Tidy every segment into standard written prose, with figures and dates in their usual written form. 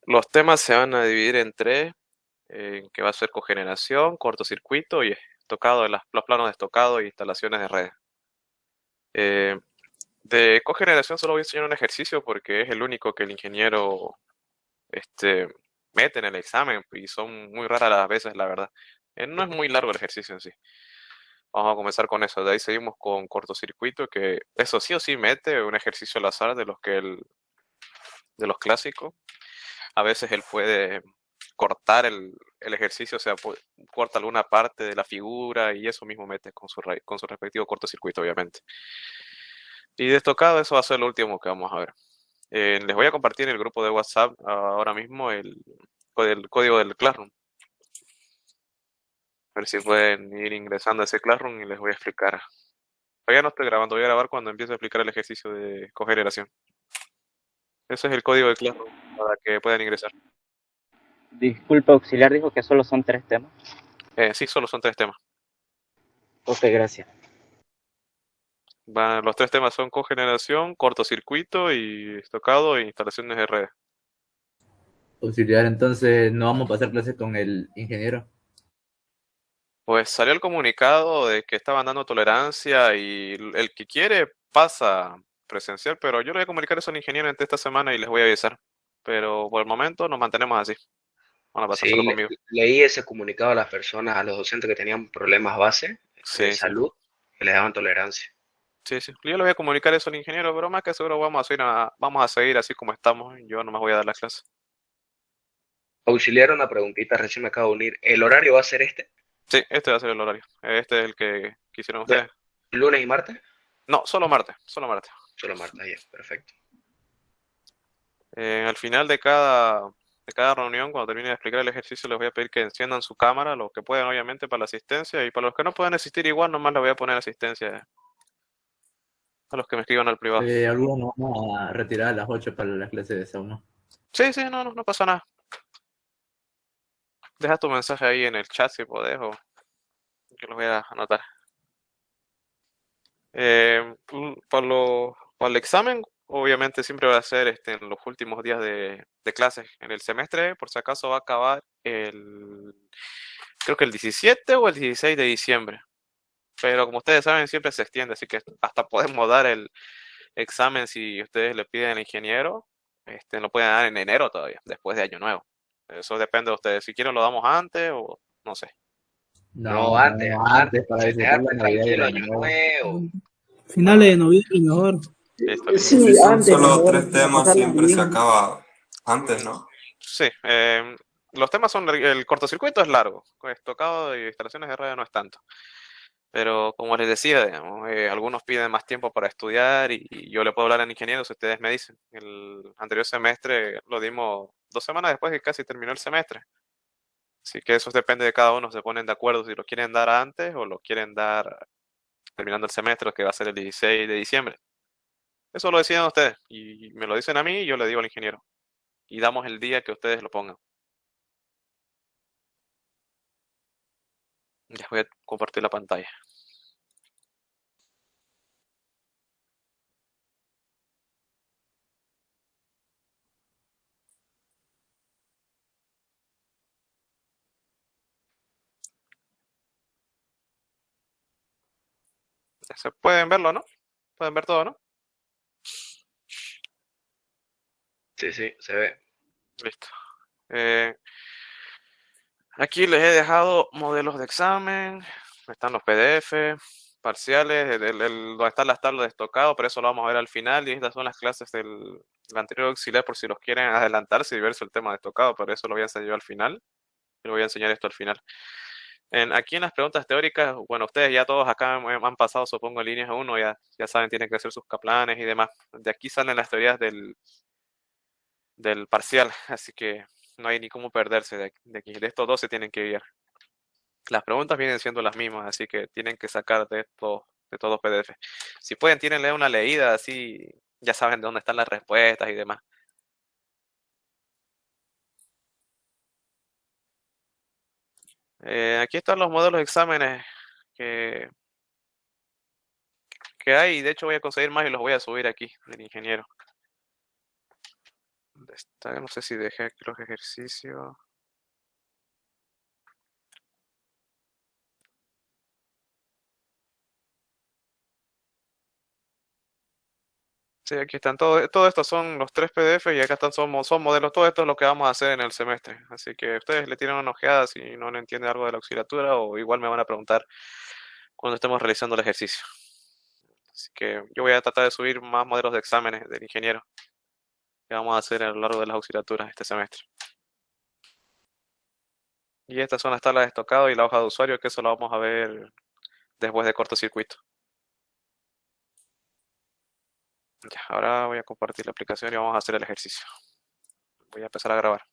Los temas se van a dividir en tres, que va a ser cogeneración, cortocircuito y estocado, los planos de estocado e instalaciones de redes. Eh, de cogeneración solo voy a enseñar un ejercicio porque es el único que el ingeniero este, mete en el examen y son muy raras las veces, la verdad. No es muy largo el ejercicio en sí. Vamos a comenzar con eso. De ahí seguimos con cortocircuito, que eso sí o sí mete un ejercicio al azar de los clásicos. A veces él puede cortar el ejercicio, o sea, corta alguna parte de la figura y eso mismo mete con su respectivo cortocircuito, obviamente. Y de estocado, eso va a ser lo último que vamos a ver. Les voy a compartir en el grupo de WhatsApp ahora mismo el código del Classroom. A ver si pueden ir ingresando a ese Classroom y les voy a explicar. Todavía no estoy grabando, voy a grabar cuando empiece a explicar el ejercicio de cogeneración. Ese es el código de Classroom para que puedan ingresar. Disculpa, auxiliar dijo que solo son 3 temas. Sí, solo son tres temas. Ok, gracias. Los tres temas son cogeneración, cortocircuito y estocado e instalaciones de redes. Auxiliar, entonces no vamos a pasar clases con el ingeniero. Pues salió el comunicado de que estaban dando tolerancia y el que quiere pasa presencial, pero yo le voy a comunicar eso al ingeniero entre esta semana y les voy a avisar. Pero por el momento nos mantenemos así. Van a pasar Sí, solo conmigo. leí ese comunicado a las personas, a los docentes que tenían problemas base de Sí, sí. salud, que les daban tolerancia. Sí, sí. Yo le voy a comunicar eso al ingeniero, pero más que seguro vamos a seguir así como estamos. Yo no me voy a dar la clase. Auxiliar, una preguntita, recién me acabo de unir. ¿El horario va a ser este? Sí, este va a ser el horario. Este es el que quisieron ustedes. ¿Lunes y martes? No, solo martes, solo martes. Solo martes, ya, perfecto. Al final de cada reunión, cuando termine de explicar el ejercicio, les voy a pedir que enciendan su cámara, los que puedan, obviamente, para la asistencia, y para los que no puedan asistir igual, nomás les voy a poner asistencia a los que me escriban al privado. Algunos nos vamos a retirar a las 8 para las clases de sauna. Sí, sí, no pasa nada. Deja tu mensaje ahí en el chat si podés, o yo los voy a anotar. Para el examen, obviamente siempre va a ser en los últimos días de clases. En el semestre, por si acaso, va a acabar creo que el 17 o el 16 de diciembre. Pero como ustedes saben, siempre se extiende, así que hasta podemos dar el examen si ustedes le piden al ingeniero, lo pueden dar en enero todavía, después de Año Nuevo. Eso depende de ustedes. Si quieren lo damos antes o no sé. No, No, antes, antes para disfrutar la festejarte Navidad y el tranquilo, Año año Nuevo. nuevo. Finales de noviembre mejor. Listo, listo. Si Sí, son antes solo mejor, tres para temas, pasarla siempre se bien. acaba antes, ¿no? Sí, los temas son, el cortocircuito es largo, pues tocado y instalaciones de radio no es tanto. Pero como les decía, digamos, algunos piden más tiempo para estudiar y yo le puedo hablar al ingeniero si ustedes me dicen. El anterior semestre lo dimos 2 semanas después que casi terminó el semestre. Así que eso depende de cada uno, se ponen de acuerdo si lo quieren dar antes o lo quieren dar terminando el semestre, que va a ser el 16 de diciembre. Eso lo deciden ustedes y me lo dicen a mí y yo le digo al ingeniero. Y damos el día que ustedes lo pongan. Les voy a compartir la pantalla. Se pueden verlo, ¿no? Pueden ver todo, ¿no? Sí, sí, se ve. Listo. Eh, Aquí les he dejado modelos de examen, están los PDF, parciales, donde están las tablas de estocado, pero eso lo vamos a ver al final. Y estas son las clases del anterior auxiliar por si los quieren adelantarse y verse el tema de estocado, pero eso lo voy a enseñar yo al final. Les voy a enseñar esto al final. Aquí en las preguntas teóricas, bueno, ustedes ya todos acá han pasado, supongo, en líneas 1, ya saben, tienen que hacer sus caplanes y demás. De aquí salen las teorías del parcial, así que no hay ni cómo perderse de aquí. De estos dos se tienen que guiar. Las preguntas vienen siendo las mismas, así que tienen que sacar de todos PDF. Si pueden, tírenle una leída, así ya saben de dónde están las respuestas y demás. Aquí están los modelos de exámenes que, que hay, y de hecho voy a conseguir más y los voy a subir aquí, del ingeniero. ¿Dónde está? No sé si dejé aquí los ejercicios. Sí, aquí están. Todo esto son los 3 PDF y acá están, son modelos. Todo esto es lo que vamos a hacer en el semestre. Así que ustedes le tiran una ojeada si no entienden algo de la auxiliatura o igual me van a preguntar cuando estemos realizando el ejercicio. Así que yo voy a tratar de subir más modelos de exámenes del ingeniero que vamos a hacer a lo largo de las auxiliaturas este semestre. Y estas son las tablas de estocado y la hoja de usuario, que eso lo vamos a ver después de cortocircuito. Ya, ahora voy a compartir la aplicación y vamos a hacer el ejercicio. Voy a empezar a grabar.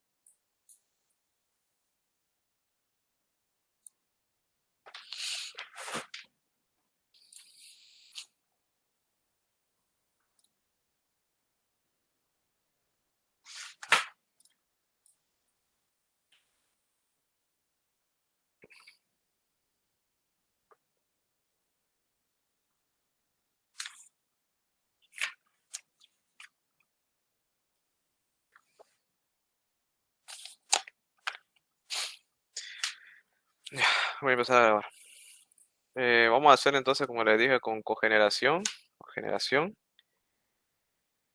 Ya, voy a empezar a grabar. Vamos a hacer entonces, como les dije, con cogeneración.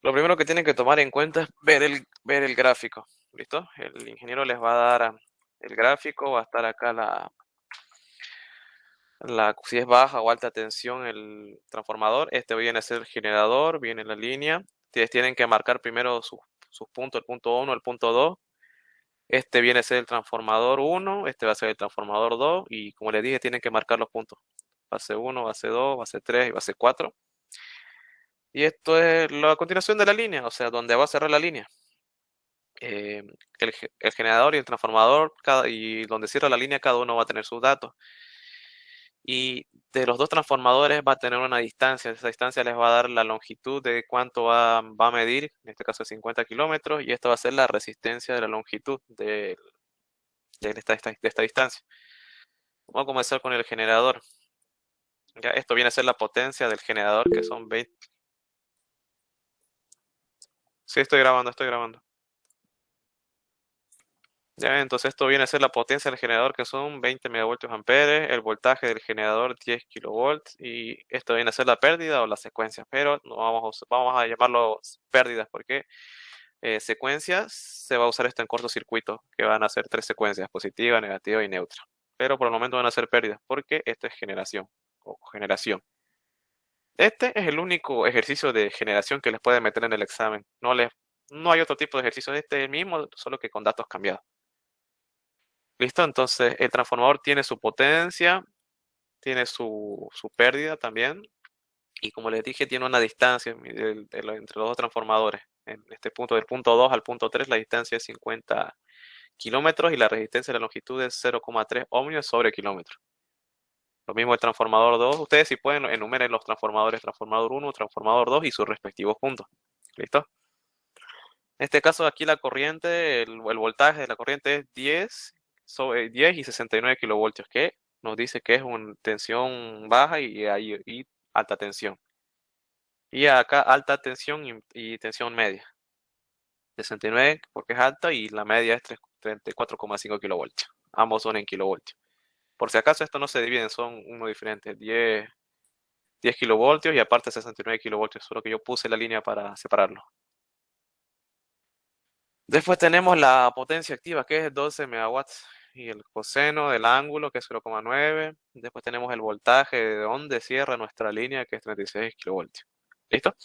Lo primero que tienen que tomar en cuenta es ver el gráfico. ¿Listo? El ingeniero les va a dar el gráfico, va a estar acá si es baja o alta tensión el transformador. Este viene a ser el generador, viene la línea. Ustedes tienen que marcar primero sus puntos, el punto 1, el punto 2. Este viene a ser el transformador 1, este va a ser el transformador 2 y como les dije tienen que marcar los puntos. Base 1, base 2, base 3 y base 4. Y esto es la continuación de la línea, o sea, donde va a cerrar la línea. El generador y el transformador y donde cierra la línea cada uno va a tener sus datos. Y de los dos transformadores va a tener una distancia. Esa distancia les va a dar la longitud de cuánto va a medir, en este caso 50 kilómetros, y esta va a ser la resistencia de la longitud de esta distancia. Vamos a comenzar con el generador. Ya, esto viene a ser la potencia del generador, que son 20. Sí, estoy grabando. Ya, entonces esto viene a ser la potencia del generador, que son 20 megavoltios amperes, el voltaje del generador 10 kilovolts, y esto viene a ser la pérdida o la secuencia, pero no vamos a llamarlo pérdidas, porque secuencias se va a usar esto en cortocircuito, que van a ser 3 secuencias, positiva, negativa y neutra. Pero por el momento van a ser pérdidas, porque esto es generación o generación. Este es el único ejercicio de generación que les puede meter en el examen. No hay otro tipo de ejercicio. Este es el mismo, solo que con datos cambiados. ¿Listo? Entonces, el transformador tiene su potencia, tiene su pérdida también. Y como les dije, tiene una distancia entre los dos transformadores. En este punto, del punto 2 al punto 3, la distancia es 50 kilómetros y la resistencia de la longitud es 0,3 ohmios sobre kilómetro. Lo mismo el transformador 2. Ustedes si pueden enumeren los transformadores, transformador 1, transformador 2 y sus respectivos puntos. ¿Listo? En este caso aquí la corriente, el voltaje de la corriente es 10 y 69 kilovoltios, que nos dice que es una tensión baja y alta tensión. Y acá alta tensión y tensión media. 69 porque es alta y la media es 34,5 kilovoltios. Ambos son en kilovoltios. Por si acaso esto no se dividen, son uno diferente. 10 kilovoltios y aparte 69 kilovoltios, solo que yo puse la línea para separarlo. Después tenemos la potencia activa, que es 12 megawatts, y el coseno del ángulo, que es 0,9. Después tenemos el voltaje de donde cierra nuestra línea, que es 36 kilovoltios. ¿Listo?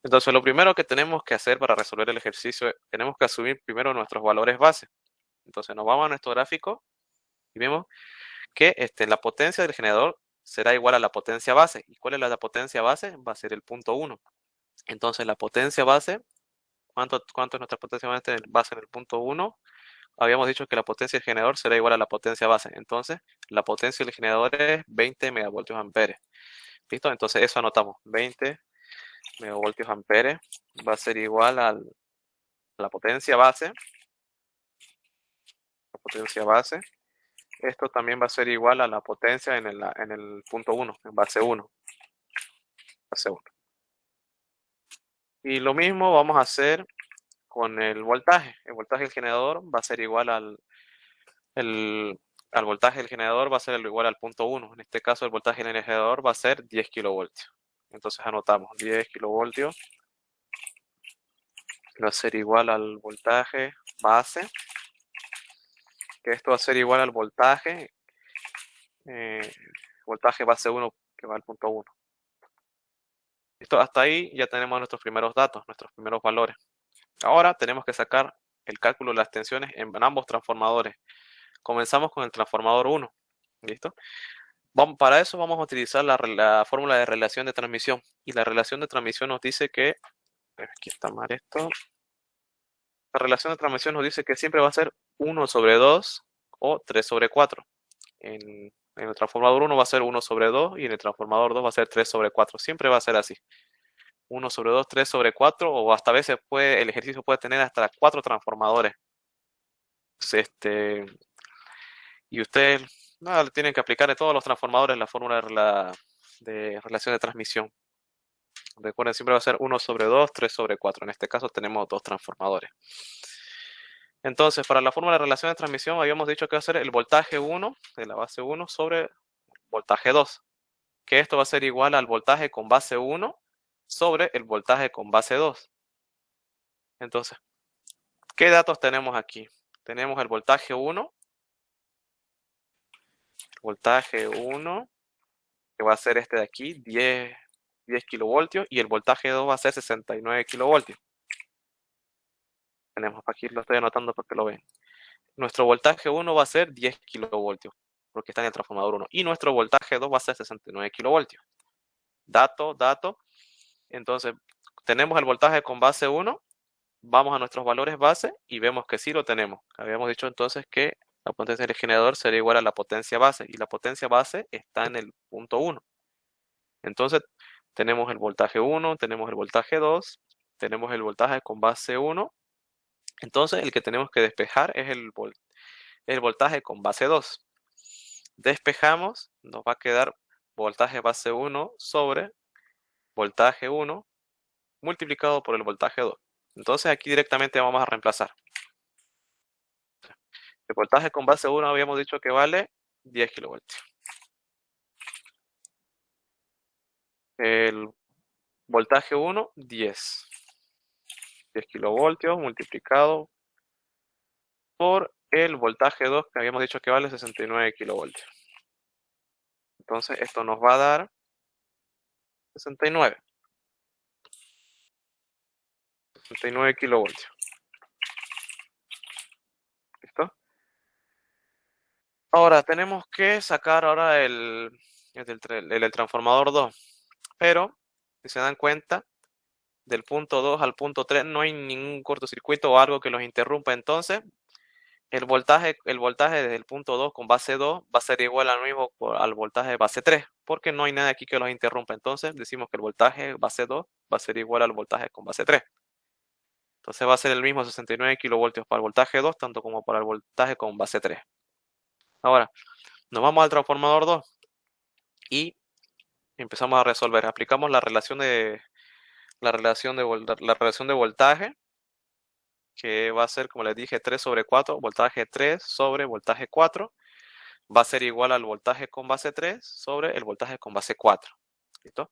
Entonces, lo primero que tenemos que hacer para resolver el ejercicio, tenemos que asumir primero nuestros valores base. Entonces, nos vamos a nuestro gráfico y vemos que la potencia del generador será igual a la potencia base. ¿Y cuál es la potencia base? Va a ser el punto 1. Entonces, la potencia base, ¿cuánto es nuestra potencia base en el punto 1? Habíamos dicho que la potencia del generador será igual a la potencia base. Entonces, la potencia del generador es 20 megavoltios amperes. ¿Listo? Entonces, eso anotamos. 20 megavoltios amperes va a ser igual a la potencia base. La potencia base. Esto también va a ser igual a la potencia en el punto 1, en base 1. Base 1. Y lo mismo vamos a hacer con el voltaje. El voltaje del generador va a ser igual al voltaje del generador, va a ser igual al punto 1. En este caso, el voltaje del generador va a ser 10 kilovoltios. Entonces anotamos 10 kilovoltios va a ser igual al voltaje base, que esto va a ser igual al voltaje base 1 que va al punto 1. Listo, hasta ahí ya tenemos nuestros primeros datos, nuestros primeros valores. Ahora tenemos que sacar el cálculo de las tensiones en ambos transformadores. Comenzamos con el transformador 1. ¿Listo? Para eso vamos a utilizar la fórmula de relación de transmisión. Y la relación de transmisión nos dice que... Aquí está mal esto. La relación de transmisión nos dice que siempre va a ser 1 sobre 2 o 3 sobre 4. En el transformador 1 va a ser 1 sobre 2 y en el transformador 2 va a ser 3 sobre 4. Siempre va a ser así. 1 sobre 2, 3 sobre 4 o hasta a veces el ejercicio puede tener hasta 4 transformadores. Entonces, y ustedes le tienen que aplicar en todos los transformadores la fórmula de relación de transmisión. Recuerden, siempre va a ser 1 sobre 2, 3 sobre 4. En este caso tenemos 2 transformadores. Entonces, para la fórmula de relación de transmisión habíamos dicho que va a ser el voltaje 1 de la base 1 sobre voltaje 2. Que esto va a ser igual al voltaje con base 1 sobre el voltaje con base 2. Entonces, ¿qué datos tenemos aquí? Tenemos el voltaje 1, que va a ser este de aquí, 10 kilovoltios, y el voltaje 2 va a ser 69 kilovoltios. Tenemos aquí, lo estoy anotando para que lo vean. Nuestro voltaje 1 va a ser 10 kilovoltios, porque está en el transformador 1, y nuestro voltaje 2 va a ser 69 kilovoltios. Dato. Entonces, tenemos el voltaje con base 1, vamos a nuestros valores base y vemos que sí lo tenemos. Habíamos dicho entonces que la potencia del generador sería igual a la potencia base, y la potencia base está en el punto 1. Entonces, tenemos el voltaje 1, tenemos el voltaje 2, tenemos el voltaje con base 1. Entonces, el que tenemos que despejar es el voltaje con base 2. Despejamos, nos va a quedar voltaje base 1 sobre voltaje 1 multiplicado por el voltaje 2. Entonces, aquí directamente vamos a reemplazar. El voltaje con base 1 habíamos dicho que vale 10 kilovoltios. El voltaje 1, 10 kilovoltios multiplicado por el voltaje 2 que habíamos dicho que vale 69 kilovoltios. Entonces esto nos va a dar 69 kilovoltios. ¿Listo? Ahora tenemos que sacar ahora el transformador 2. Pero, si se dan cuenta, del punto 2 al punto 3 no hay ningún cortocircuito o algo que los interrumpa. Entonces, el voltaje desde el punto 2 con base 2 va a ser igual al mismo al voltaje de base 3, porque no hay nada aquí que los interrumpa. Entonces, decimos que el voltaje base 2 va a ser igual al voltaje con base 3. Entonces, va a ser el mismo 69 kilovoltios para el voltaje 2, tanto como para el voltaje con base 3. Ahora, nos vamos al transformador 2 y empezamos a resolver. Aplicamos la relación de voltaje, que va a ser, como les dije, 3 sobre 4, voltaje 3 sobre voltaje 4, va a ser igual al voltaje con base 3 sobre el voltaje con base 4. ¿Listo?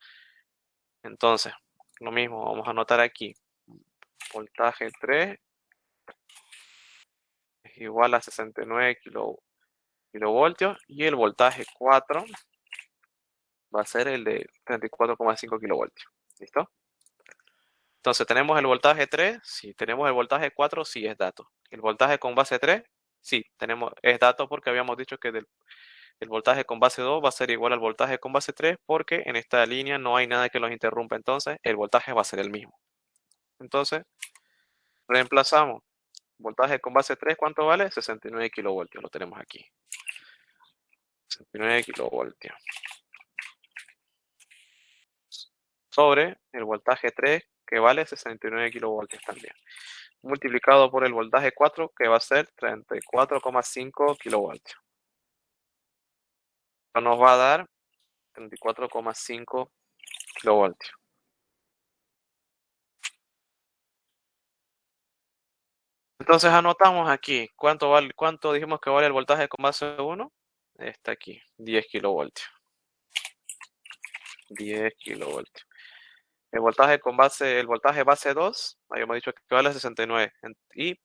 Entonces, lo mismo, vamos a anotar aquí, voltaje 3 es igual a 69 kilovoltios y el voltaje 4 va a ser el de 34,5 kilovoltios. ¿Listo? Entonces, ¿tenemos el voltaje 3? Sí. ¿Tenemos el voltaje 4? Sí, es dato. ¿El voltaje con base 3? Sí, es dato porque habíamos dicho que el voltaje con base 2 va a ser igual al voltaje con base 3 porque en esta línea no hay nada que los interrumpa. Entonces, el voltaje va a ser el mismo. Entonces, reemplazamos. Voltaje con base 3, ¿cuánto vale? 69 kilovoltios. Lo tenemos aquí. 69 kilovoltios. Sobre el voltaje 3, que vale 69 kilovoltios también. Multiplicado por el voltaje 4, que va a ser 34,5 kilovoltios. Esto nos va a dar 34,5 kilovoltios. Entonces anotamos aquí, ¿cuánto dijimos que vale el voltaje con base 1? Está aquí, 10 kilovoltios. 10 kilovoltios. El voltaje base 2, habíamos dicho que vale 69. Y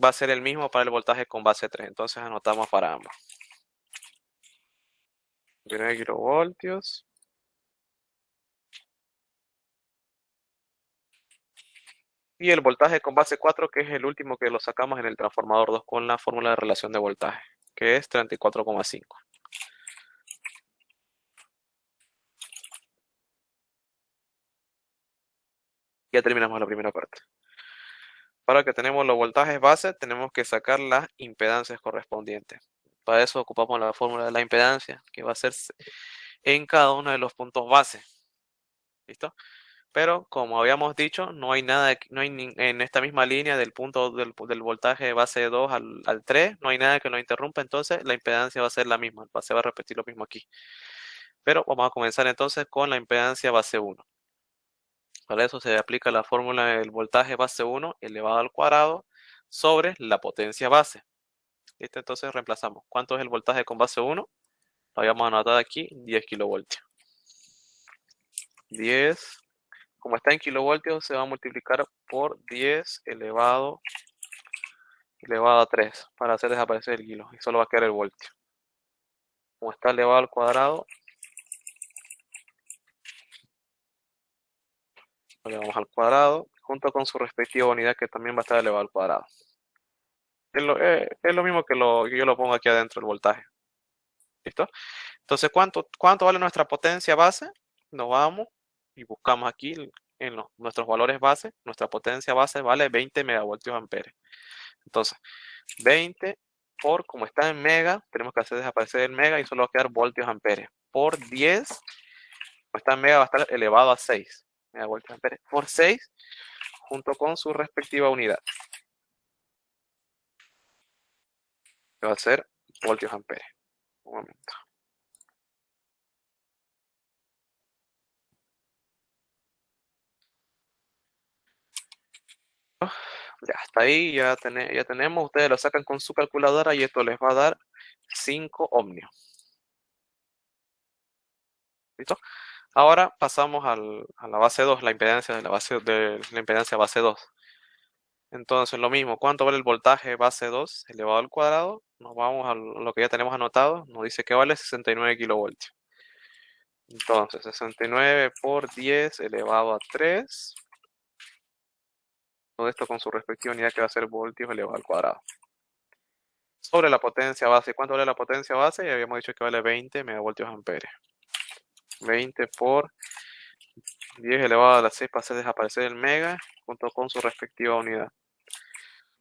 va a ser el mismo para el voltaje con base 3. Entonces anotamos para ambos. 9 kilovoltios. Y el voltaje con base 4, que es el último que lo sacamos en el transformador 2 con la fórmula de relación de voltaje, que es 34,5. Ya terminamos la primera parte. Para que tenemos los voltajes base, tenemos que sacar las impedancias correspondientes. Para eso ocupamos la fórmula de la impedancia, que va a ser en cada uno de los puntos base. ¿Listo? Pero como habíamos dicho, no hay nada, en esta misma línea del punto del voltaje base 2 al 3, no hay nada que lo interrumpa, entonces la impedancia va a ser la misma, se va a repetir lo mismo aquí. Pero vamos a comenzar entonces con la impedancia base 1. Para eso se aplica la fórmula del voltaje base 1 elevado al cuadrado sobre la potencia base. ¿Listo? Entonces reemplazamos. ¿Cuánto es el voltaje con base 1? Lo habíamos anotado aquí, 10 kilovoltios. 10, como está en kilovoltios, se va a multiplicar por 10 elevado a 3 para hacer desaparecer el kilo. Y solo va a quedar el voltio. Como está elevado al cuadrado, lo elevamos al cuadrado junto con su respectiva unidad que también va a estar elevado al cuadrado. Es lo mismo que yo lo pongo aquí adentro, el voltaje. ¿Listo? Entonces, ¿cuánto vale nuestra potencia base? Nos vamos y buscamos aquí en nuestros valores base. Nuestra potencia base vale 20 megavoltios amperes. Entonces, 20 por, como está en mega, tenemos que hacer desaparecer el mega y solo va a quedar voltios amperes. Por 10, como está en mega, va a estar elevado a 6 megavoltios amperes. Por 6, junto con su respectiva unidad, que va a ser voltios amperes. Un momento. Ya hasta ahí, ya tenemos, ustedes lo sacan con su calculadora y esto les va a dar 5 ohmios. ¿Listo? Ahora pasamos a la base 2, la impedancia de la impedancia base 2. Entonces lo mismo, ¿cuánto vale el voltaje base 2 elevado al cuadrado? Nos vamos a lo que ya tenemos anotado, nos dice que vale 69 kilovoltios. Entonces 69 por 10 elevado a 3. Todo esto con su respectiva unidad que va a ser voltios elevado al cuadrado. Sobre la potencia base, ¿cuánto vale la potencia base? Ya habíamos dicho que vale 20 megavoltios amperes. 20 por 10 elevado a la 6 para hacer desaparecer el mega junto con su respectiva unidad.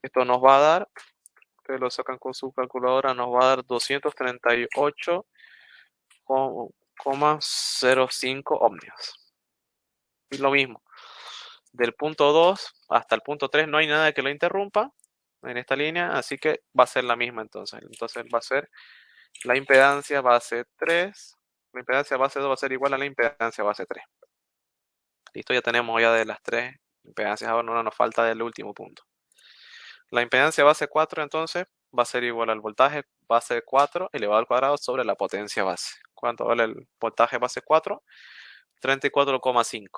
Esto nos va a dar, ustedes lo sacan con su calculadora, nos va a dar 238,05 ohmios. Y lo mismo, del punto 2 hasta el punto 3 no hay nada que lo interrumpa en esta línea, así que va a ser la misma entonces. Entonces va a ser la impedancia base 3, la impedancia base 2 va a ser igual a la impedancia base 3. Listo, ya tenemos ya de las tres impedancias, ahora no nos falta del último punto. La impedancia base 4 entonces va a ser igual al voltaje base 4 elevado al cuadrado sobre la potencia base. ¿Cuánto vale el voltaje base 4? 34,5.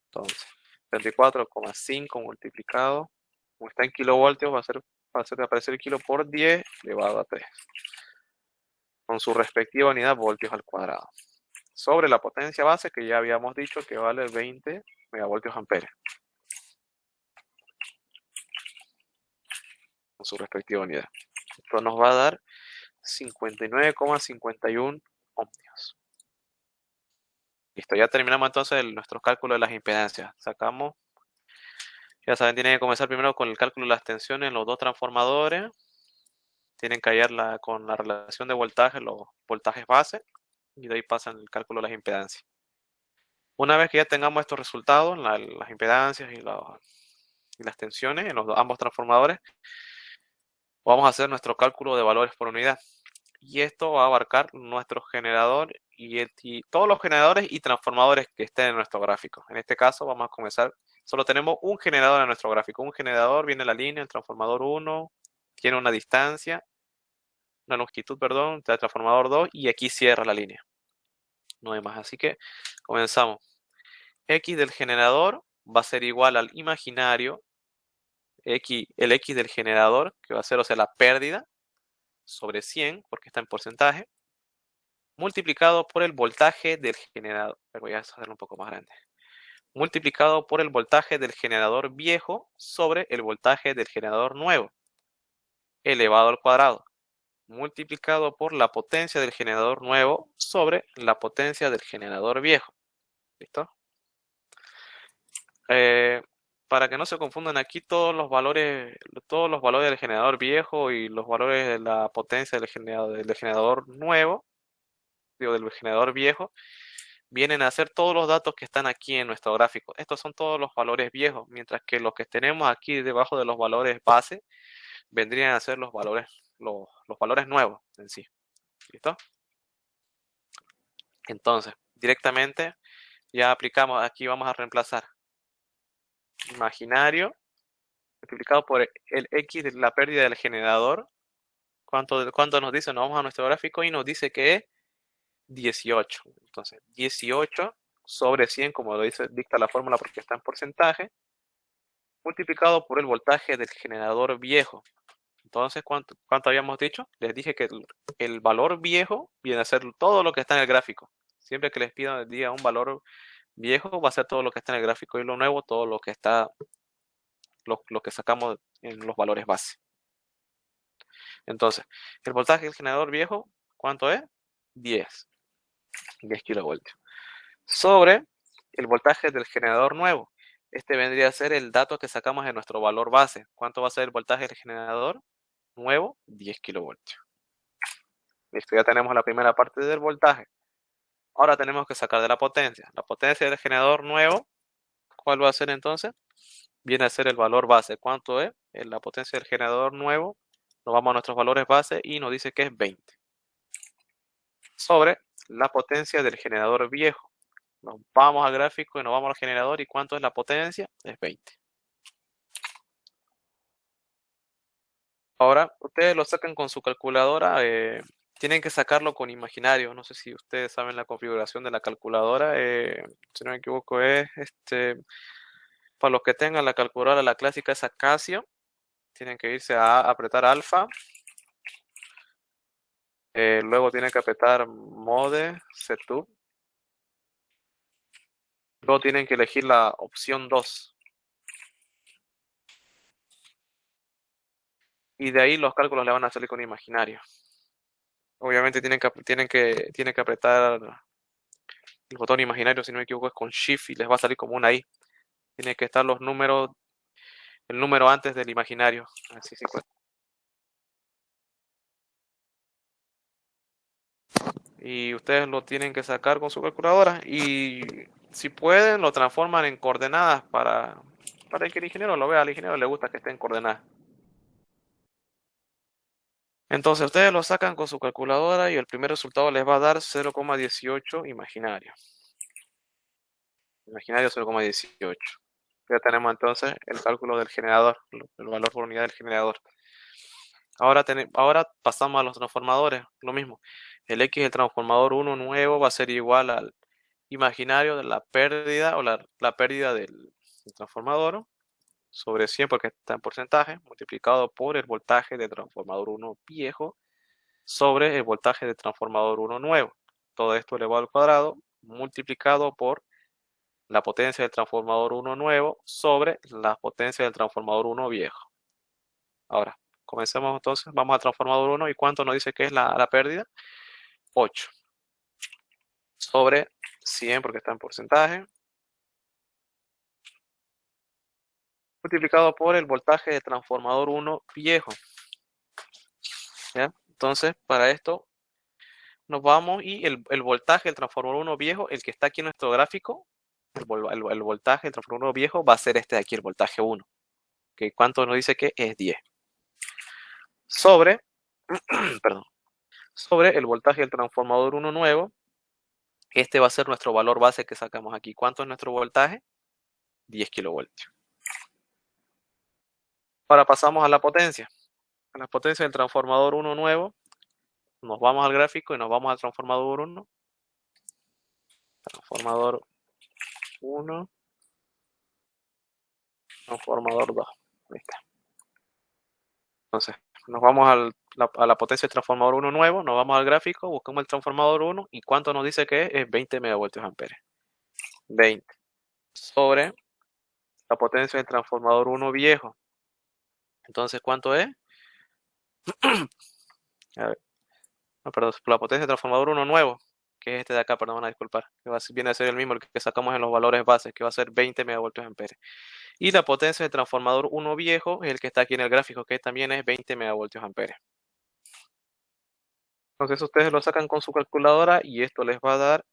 Entonces, 34,5 multiplicado, como está en kilovoltios, va a hacer aparecer el kilo por 10 elevado a 3. Con su respectiva unidad voltios al cuadrado. Sobre la potencia base que ya habíamos dicho que vale 20 megavoltios amperes. Con su respectiva unidad. Esto nos va a dar 59,51 ohmios. Listo, ya terminamos entonces nuestros cálculos de las impedancias. Sacamos, ya saben, tienen que comenzar primero con el cálculo de las tensiones en los dos transformadores. Tienen que hallar con la relación de voltaje, los voltajes base, y de ahí pasan el cálculo de las impedancias. Una vez que ya tengamos estos resultados, las impedancias y las tensiones en ambos transformadores, vamos a hacer nuestro cálculo de valores por unidad. Y esto va a abarcar nuestro generador y todos los generadores y transformadores que estén en nuestro gráfico. En este caso vamos a comenzar Solo tenemos un generador en nuestro gráfico. Un generador, viene la línea, el transformador 1, tiene una distancia, una longitud, perdón, el transformador 2 y aquí cierra la línea. No hay más, así que comenzamos. X del generador va a ser igual al imaginario, el X del generador, que va a ser, o sea, la pérdida, sobre 100, porque está en porcentaje, multiplicado por el voltaje del generador. Voy a hacerlo un poco más grande. Multiplicado por el voltaje del generador viejo sobre el voltaje del generador nuevo, elevado al cuadrado, multiplicado por la potencia del generador nuevo sobre la potencia del generador viejo. ¿Listo? Para que no se confundan aquí todos los valores del generador viejo y los valores de la potencia del generador nuevo, digo, del generador viejo, vienen a ser todos los datos que están aquí en nuestro gráfico. Estos son todos los valores viejos, mientras que los que tenemos aquí debajo de los valores base vendrían a ser los valores nuevos en sí. ¿Listo? Entonces, directamente ya aplicamos, aquí vamos a reemplazar imaginario multiplicado por el X de la pérdida del generador. ¿Cuánto nos dice? Nos vamos a nuestro gráfico y nos dice que es 18. Entonces, 18 sobre 100, como lo dice, dicta la fórmula porque está en porcentaje, multiplicado por el voltaje del generador viejo. Entonces, ¿cuánto habíamos dicho? Les dije que el valor viejo viene a ser todo lo que está en el gráfico. Siempre que les diga un valor viejo, va a ser todo lo que está en el gráfico, y lo nuevo, todo lo que está, lo que sacamos en los valores base. Entonces, el voltaje del generador viejo, ¿cuánto es? 10 kilovoltios. Sobre el voltaje del generador nuevo. Este vendría a ser el dato que sacamos de nuestro valor base. ¿Cuánto va a ser el voltaje del generador nuevo? 10 kilovoltios. Listo, ya tenemos la primera parte del voltaje. Ahora tenemos que sacar de la potencia. La potencia del generador nuevo, ¿cuál va a ser entonces? Viene a ser el valor base. ¿Cuánto es? En la potencia del generador nuevo, nos vamos a nuestros valores base y nos dice que es 20. Sobre la potencia del generador viejo. Nos vamos al gráfico y nos vamos al generador. ¿Y cuánto es la potencia? Es 20. Ahora, ustedes lo sacan con su calculadora. Tienen que sacarlo con imaginario. No sé si ustedes saben la configuración de la calculadora. Si no me equivoco, es para los que tengan la calculadora, la clásica es Casio. Tienen que irse a apretar alfa. Luego tienen que apretar mode, setup. Luego tienen que elegir la opción 2. Y de ahí los cálculos le van a salir con imaginario. Obviamente tienen que apretar el botón imaginario, si no me equivoco, es con Shift y les va a salir como una I. Tienen que estar los números, el número antes del imaginario. Así se encuentra. Y ustedes lo tienen que sacar con su calculadora. Y si pueden, lo transforman en coordenadas para que el ingeniero lo vea. Al ingeniero le gusta que estén coordenadas. Entonces ustedes lo sacan con su calculadora y el primer resultado les va a dar 0,18 imaginario. Imaginario 0,18. Ya tenemos entonces el cálculo del generador, el valor por unidad del generador. Ahora pasamos a los transformadores, lo mismo. El X del transformador 1 nuevo va a ser igual al imaginario de la pérdida o la pérdida del transformador sobre 100 porque está en porcentaje, multiplicado por el voltaje del transformador 1 viejo sobre el voltaje del transformador 1 nuevo. Todo esto elevado al cuadrado, multiplicado por la potencia del transformador 1 nuevo sobre la potencia del transformador 1 viejo. Ahora, comencemos entonces, vamos al transformador 1 y ¿cuánto nos dice que es la pérdida? 8 sobre 100 porque está en porcentaje, multiplicado por el voltaje de transformador 1 viejo. ¿Ya? Entonces, para esto nos vamos y el voltaje del transformador 1 viejo, el que está aquí en nuestro gráfico, el voltaje del transformador 1 viejo va a ser este de aquí, el voltaje 1. ¿Okay? ¿Cuánto nos dice que es 10? Sobre, perdón, sobre el voltaje del transformador 1 nuevo, este va a ser nuestro valor base que sacamos aquí. ¿Cuánto es nuestro voltaje? 10 kilovoltios. Ahora pasamos a la potencia. A la potencia del transformador 1 nuevo. Nos vamos al gráfico y nos vamos al transformador 1. Transformador 1. Transformador 2. Ahí está. Entonces, nos vamos a la potencia del transformador 1 nuevo, nos vamos al gráfico, buscamos el transformador 1 y ¿cuánto nos dice que es? 20 megavoltios amperes. 20 sobre la potencia del transformador 1 viejo. Entonces, ¿cuánto es? A ver. No, perdón, la potencia del transformador 1 nuevo, que es este de acá, perdón, van a disculpar, que viene a ser el mismo el que sacamos en los valores bases, que va a ser 20 megavoltios amperes. Y la potencia del transformador 1 viejo es el que está aquí en el gráfico, que también es 20 megavoltios amperes. Entonces ustedes lo sacan con su calculadora y esto les va a dar,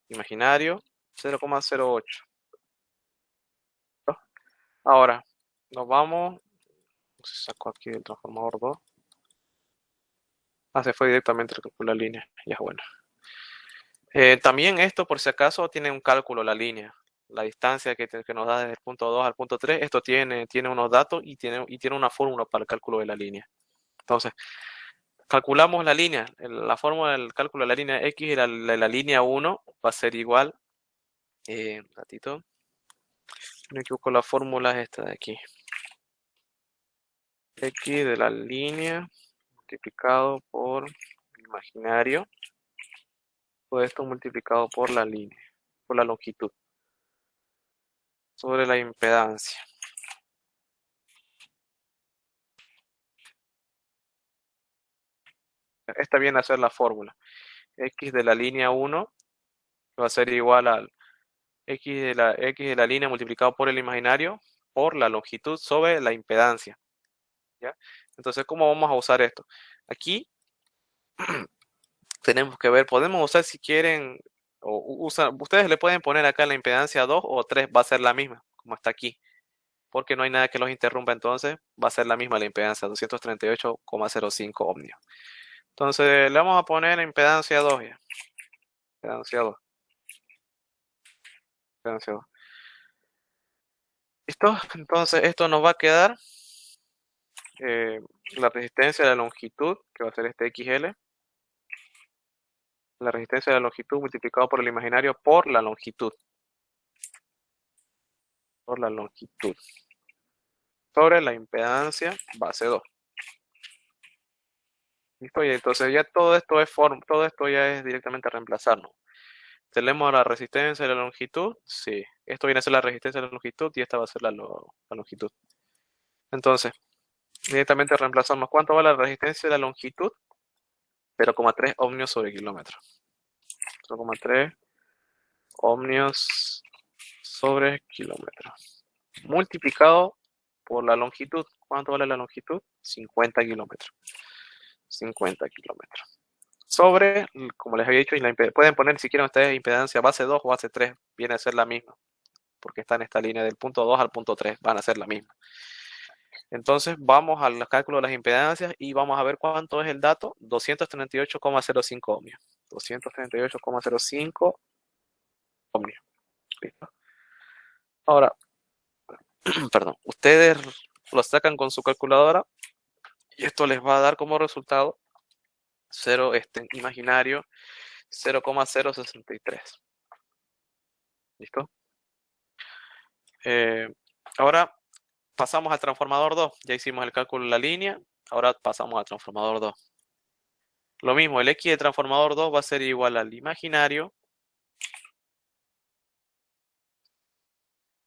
imaginario, 0,08. Ahora, nos vamos, saco aquí el transformador 2. Se fue directamente a la línea, ya bueno. También esto, por si acaso, tiene un cálculo la línea. La distancia que nos da desde el punto 2 al punto 3, esto tiene unos datos y tiene una fórmula para el cálculo de la línea. Entonces, calculamos la línea. La fórmula del cálculo de la línea X y la línea 1 va a ser igual. Un ratito. Me equivoco, la fórmula es esta de aquí. X de la línea multiplicado por imaginario. Todo esto multiplicado por la línea, por la longitud. Sobre la impedancia. Esta viene a ser la fórmula. X de la línea 1 va a ser igual al X de la línea multiplicado por el imaginario por la longitud sobre la impedancia. ¿Ya? Entonces, ¿cómo vamos a usar esto? Aquí tenemos que ver, podemos usar si quieren, ustedes le pueden poner acá la impedancia 2 o 3, va a ser la misma, como está aquí. Porque no hay nada que los interrumpa, entonces va a ser la misma la impedancia, 238,05 ohmios. Entonces le vamos a poner impedancia 2 ya. Impedancia 2. Impedancia 2. ¿Listo? Entonces esto nos va a quedar la resistencia de la longitud, que va a ser este XL. La resistencia de la longitud multiplicado por el imaginario por la longitud. Por la longitud. Sobre la impedancia base 2. ¿Listo? Y entonces ya todo esto ya es directamente reemplazarnos. Tenemos la resistencia de la longitud. Sí, esto viene a ser la resistencia de la longitud y esta va a ser la longitud. Entonces, directamente reemplazamos. ¿Cuánto va la resistencia de la longitud? 0,3 ohmios sobre kilómetro. 0,3 ohmios sobre kilómetro. Multiplicado por la longitud. ¿Cuánto vale la longitud? 50 kilómetros. 50 kilómetros. Sobre, como les había dicho, pueden poner si quieren ustedes impedancia base 2 o base 3. Viene a ser la misma. Porque está en esta línea del punto 2 al punto 3. Van a ser la misma. Entonces vamos al cálculo de las impedancias y vamos a ver cuánto es el dato. 238,05 ohmios. 238,05 ohmios. Listo. Ahora, perdón, ustedes lo sacan con su calculadora y esto les va a dar como resultado imaginario 0,063. ¿Listo? Ahora pasamos al transformador 2. Ya hicimos el cálculo de la línea. Ahora pasamos al transformador 2. Lo mismo, el X de transformador 2 va a ser igual al imaginario.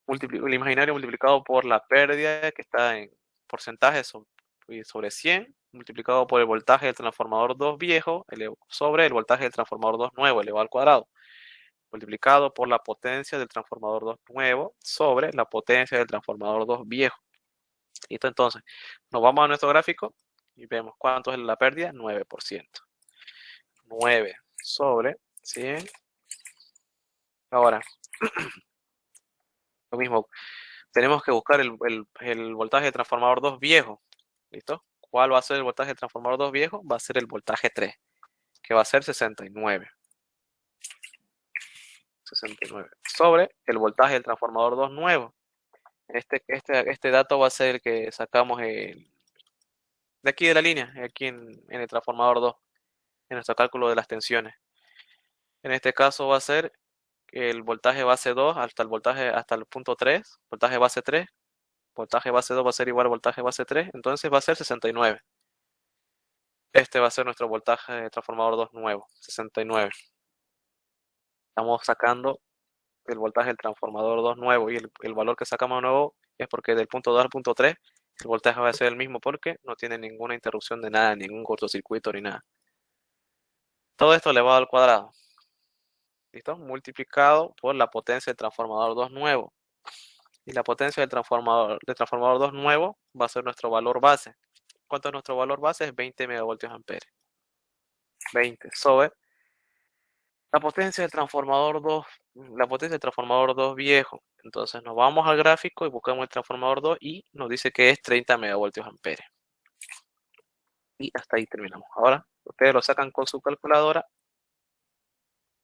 El imaginario multiplicado por la pérdida que está en porcentaje sobre 100, multiplicado por el voltaje del transformador 2 viejo sobre el voltaje del transformador 2 nuevo elevado al cuadrado, multiplicado por la potencia del transformador 2 nuevo sobre la potencia del transformador 2 viejo. ¿Listo? Entonces, nos vamos a nuestro gráfico y vemos cuánto es la pérdida, 9%. 9 sobre 100. Ahora, lo mismo, tenemos que buscar el voltaje del transformador 2 viejo. ¿Listo? ¿Cuál va a ser el voltaje del transformador 2 viejo? Va a ser el voltaje 3, que va a ser 69. 69. Sobre el voltaje del transformador 2 nuevo, Este dato va a ser el que sacamos de aquí de la línea, aquí en el transformador 2, en nuestro cálculo de las tensiones. En este caso va a ser el voltaje base 2 hasta el punto 3, voltaje base 3, voltaje base 2 va a ser igual a voltaje base 3, entonces va a ser 69. Este va a ser nuestro voltaje de transformador 2 nuevo, 69. Estamos sacando el voltaje del transformador 2 nuevo y el valor que sacamos nuevo es porque del punto 2 al punto 3 el voltaje va a ser el mismo porque no tiene ninguna interrupción de nada, ningún cortocircuito ni nada. Todo esto elevado al cuadrado. ¿Listo? Multiplicado por la potencia del transformador 2 nuevo. Y la potencia del transformador 2 nuevo va a ser nuestro valor base. ¿Cuánto es nuestro valor base? Es 20 megavoltios amperes. 20 sobre la potencia del transformador 2 viejo. Entonces nos vamos al gráfico y buscamos el transformador 2 y nos dice que es 30 megavoltios amperes. Y hasta ahí terminamos. Ahora ustedes lo sacan con su calculadora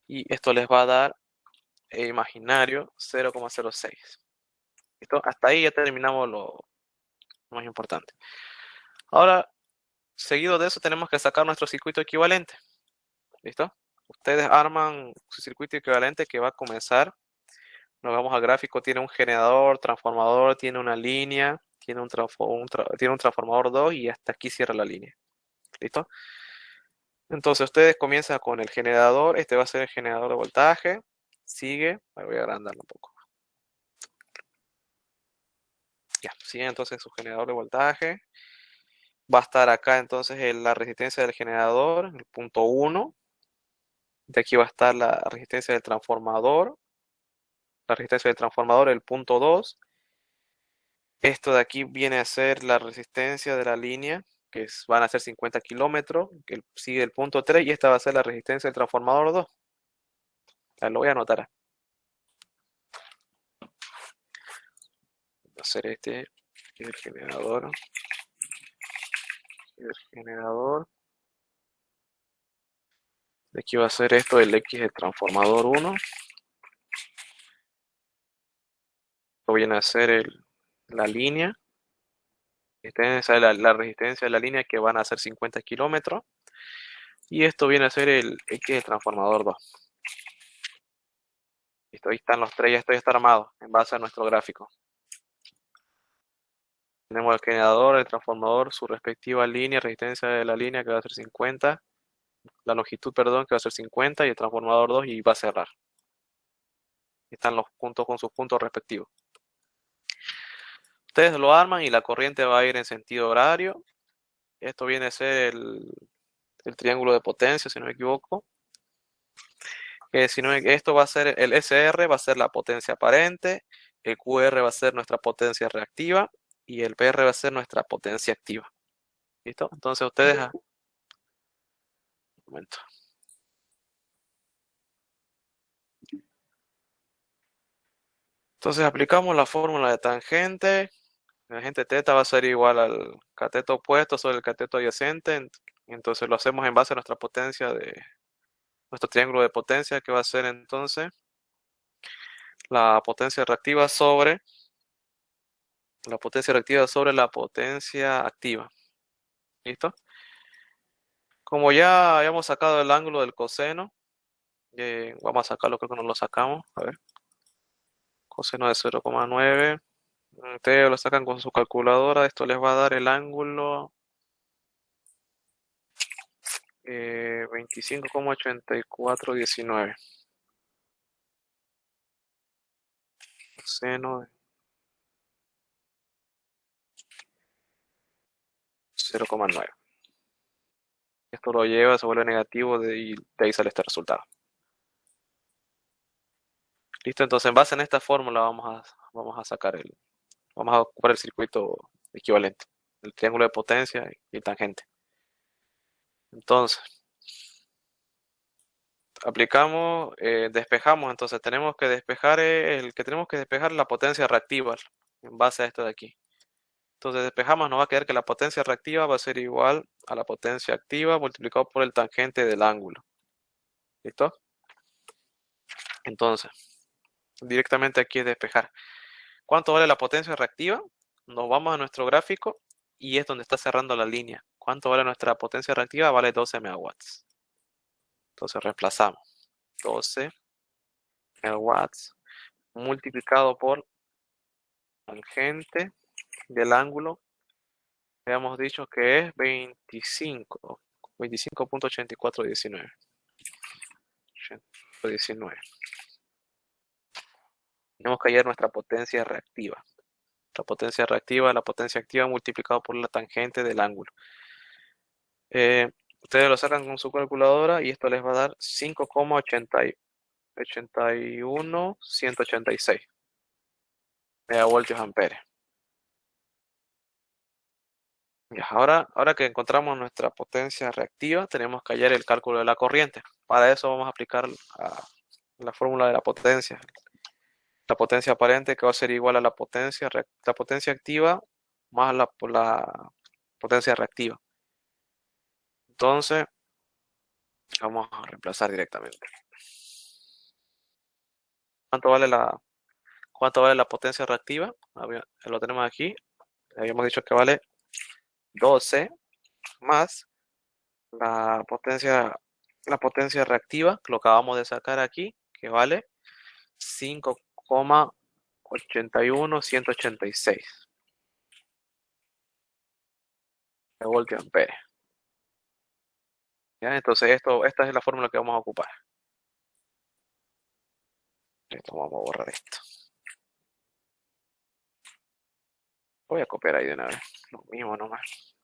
y esto les va a dar imaginario 0,06. ¿Listo? Hasta ahí ya terminamos lo más importante. Ahora, seguido de eso, tenemos que sacar nuestro circuito equivalente. ¿Listo? Ustedes arman su circuito equivalente que va a comenzar. Nos vamos al gráfico, tiene un generador, transformador, tiene una línea, tiene un transformador 2 y hasta aquí cierra la línea. ¿Listo? Entonces ustedes comienzan con el generador, este va a ser el generador de voltaje, sigue, voy a agrandarlo un poco. Ya, sigue entonces su generador de voltaje. Va a estar acá entonces la resistencia del generador, el punto 1. De aquí va a estar la resistencia del transformador. La resistencia del transformador, el punto 2. Esto de aquí viene a ser la resistencia de la línea, que van a ser 50 kilómetros, que sigue el punto 3, y esta va a ser la resistencia del transformador 2. Lo voy a anotar. Va a ser este, el generador. De aquí va a ser esto, el X del transformador 1. Esto viene a ser la línea. Esta es la resistencia de la línea, que van a ser 50 kilómetros. Y esto viene a ser el X del transformador 2. Listo, ahí están los tres, ya está armado en base a nuestro gráfico. Tenemos el generador, el transformador, su respectiva línea, resistencia de la línea que va a ser 50, la longitud, perdón, que va a ser 50 y el transformador 2 y va a cerrar. Están los puntos con sus puntos respectivos. Ustedes lo arman y la corriente va a ir en sentido horario. Esto viene a ser el triángulo de potencia, si no me equivoco. Esto va a ser el SR, va a ser la potencia aparente, el QR va a ser nuestra potencia reactiva y el PR va a ser nuestra potencia activa. ¿Listo? Entonces ustedes... Un momento. Entonces aplicamos la fórmula de tangente. La tangente teta va a ser igual al cateto opuesto sobre el cateto adyacente. Entonces lo hacemos en base a nuestra potencia de nuestro triángulo de potencia, que va a ser entonces la potencia reactiva sobre la potencia activa. ¿Listo? Como ya habíamos sacado el ángulo del coseno, vamos a sacarlo, creo que no lo sacamos. A ver. Coseno de 0,9. Ustedes lo sacan con su calculadora. Esto les va a dar el ángulo 25,8419. Coseno de 0,9. Esto lo lleva, se vuelve negativo y de ahí sale este resultado. Listo, entonces en base en esta fórmula vamos a sacar vamos a ocupar el circuito equivalente, el triángulo de potencia y tangente. Entonces, aplicamos, despejamos, entonces tenemos que despejar, tenemos que despejar la potencia reactiva en base a esto de aquí. Entonces despejamos, nos va a quedar que la potencia reactiva va a ser igual a la potencia activa multiplicado por el tangente del ángulo. ¿Listo? Entonces, directamente aquí es despejar. ¿Cuánto vale la potencia reactiva? Nos vamos a nuestro gráfico y es donde está cerrando la línea. ¿Cuánto vale nuestra potencia reactiva? Vale 12 megawatts. Entonces reemplazamos 12 megawatts multiplicado por tangente del ángulo. Habíamos dicho que es 25.8419. 19. Tenemos que hallar nuestra potencia reactiva. La potencia reactiva, la potencia activa multiplicado por la tangente del ángulo. Ustedes lo sacan con su calculadora y esto les va a dar 5,81186 megavoltios amperes. Ya, ahora que encontramos nuestra potencia reactiva, tenemos que hallar el cálculo de la corriente. Para eso vamos a aplicar la fórmula de la potencia. La potencia aparente, que va a ser igual a la potencia activa más la potencia reactiva. Entonces, vamos a reemplazar directamente. ¿Cuánto vale la potencia reactiva? Lo tenemos aquí. Habíamos dicho que vale 12 más la potencia reactiva, que lo acabamos de sacar aquí, que vale 5,81186 voltios amperes. ¿Ya? Entonces esta es la fórmula que vamos a ocupar. Vamos a borrar esto. Voy a copiar ahí de una vez. Lo mismo nomás.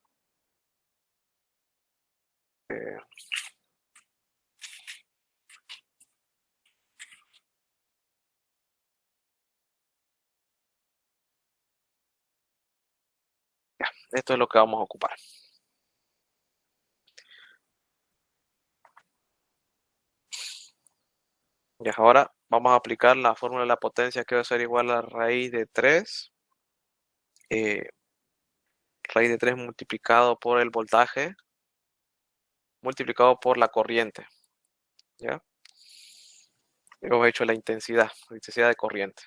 Ya, esto es lo que vamos a ocupar. Y ahora vamos a aplicar la fórmula de la potencia, que va a ser igual a raíz de 3. Raíz de 3 multiplicado por el voltaje multiplicado por la corriente. ¿Ya? Hemos hecho la intensidad de corriente.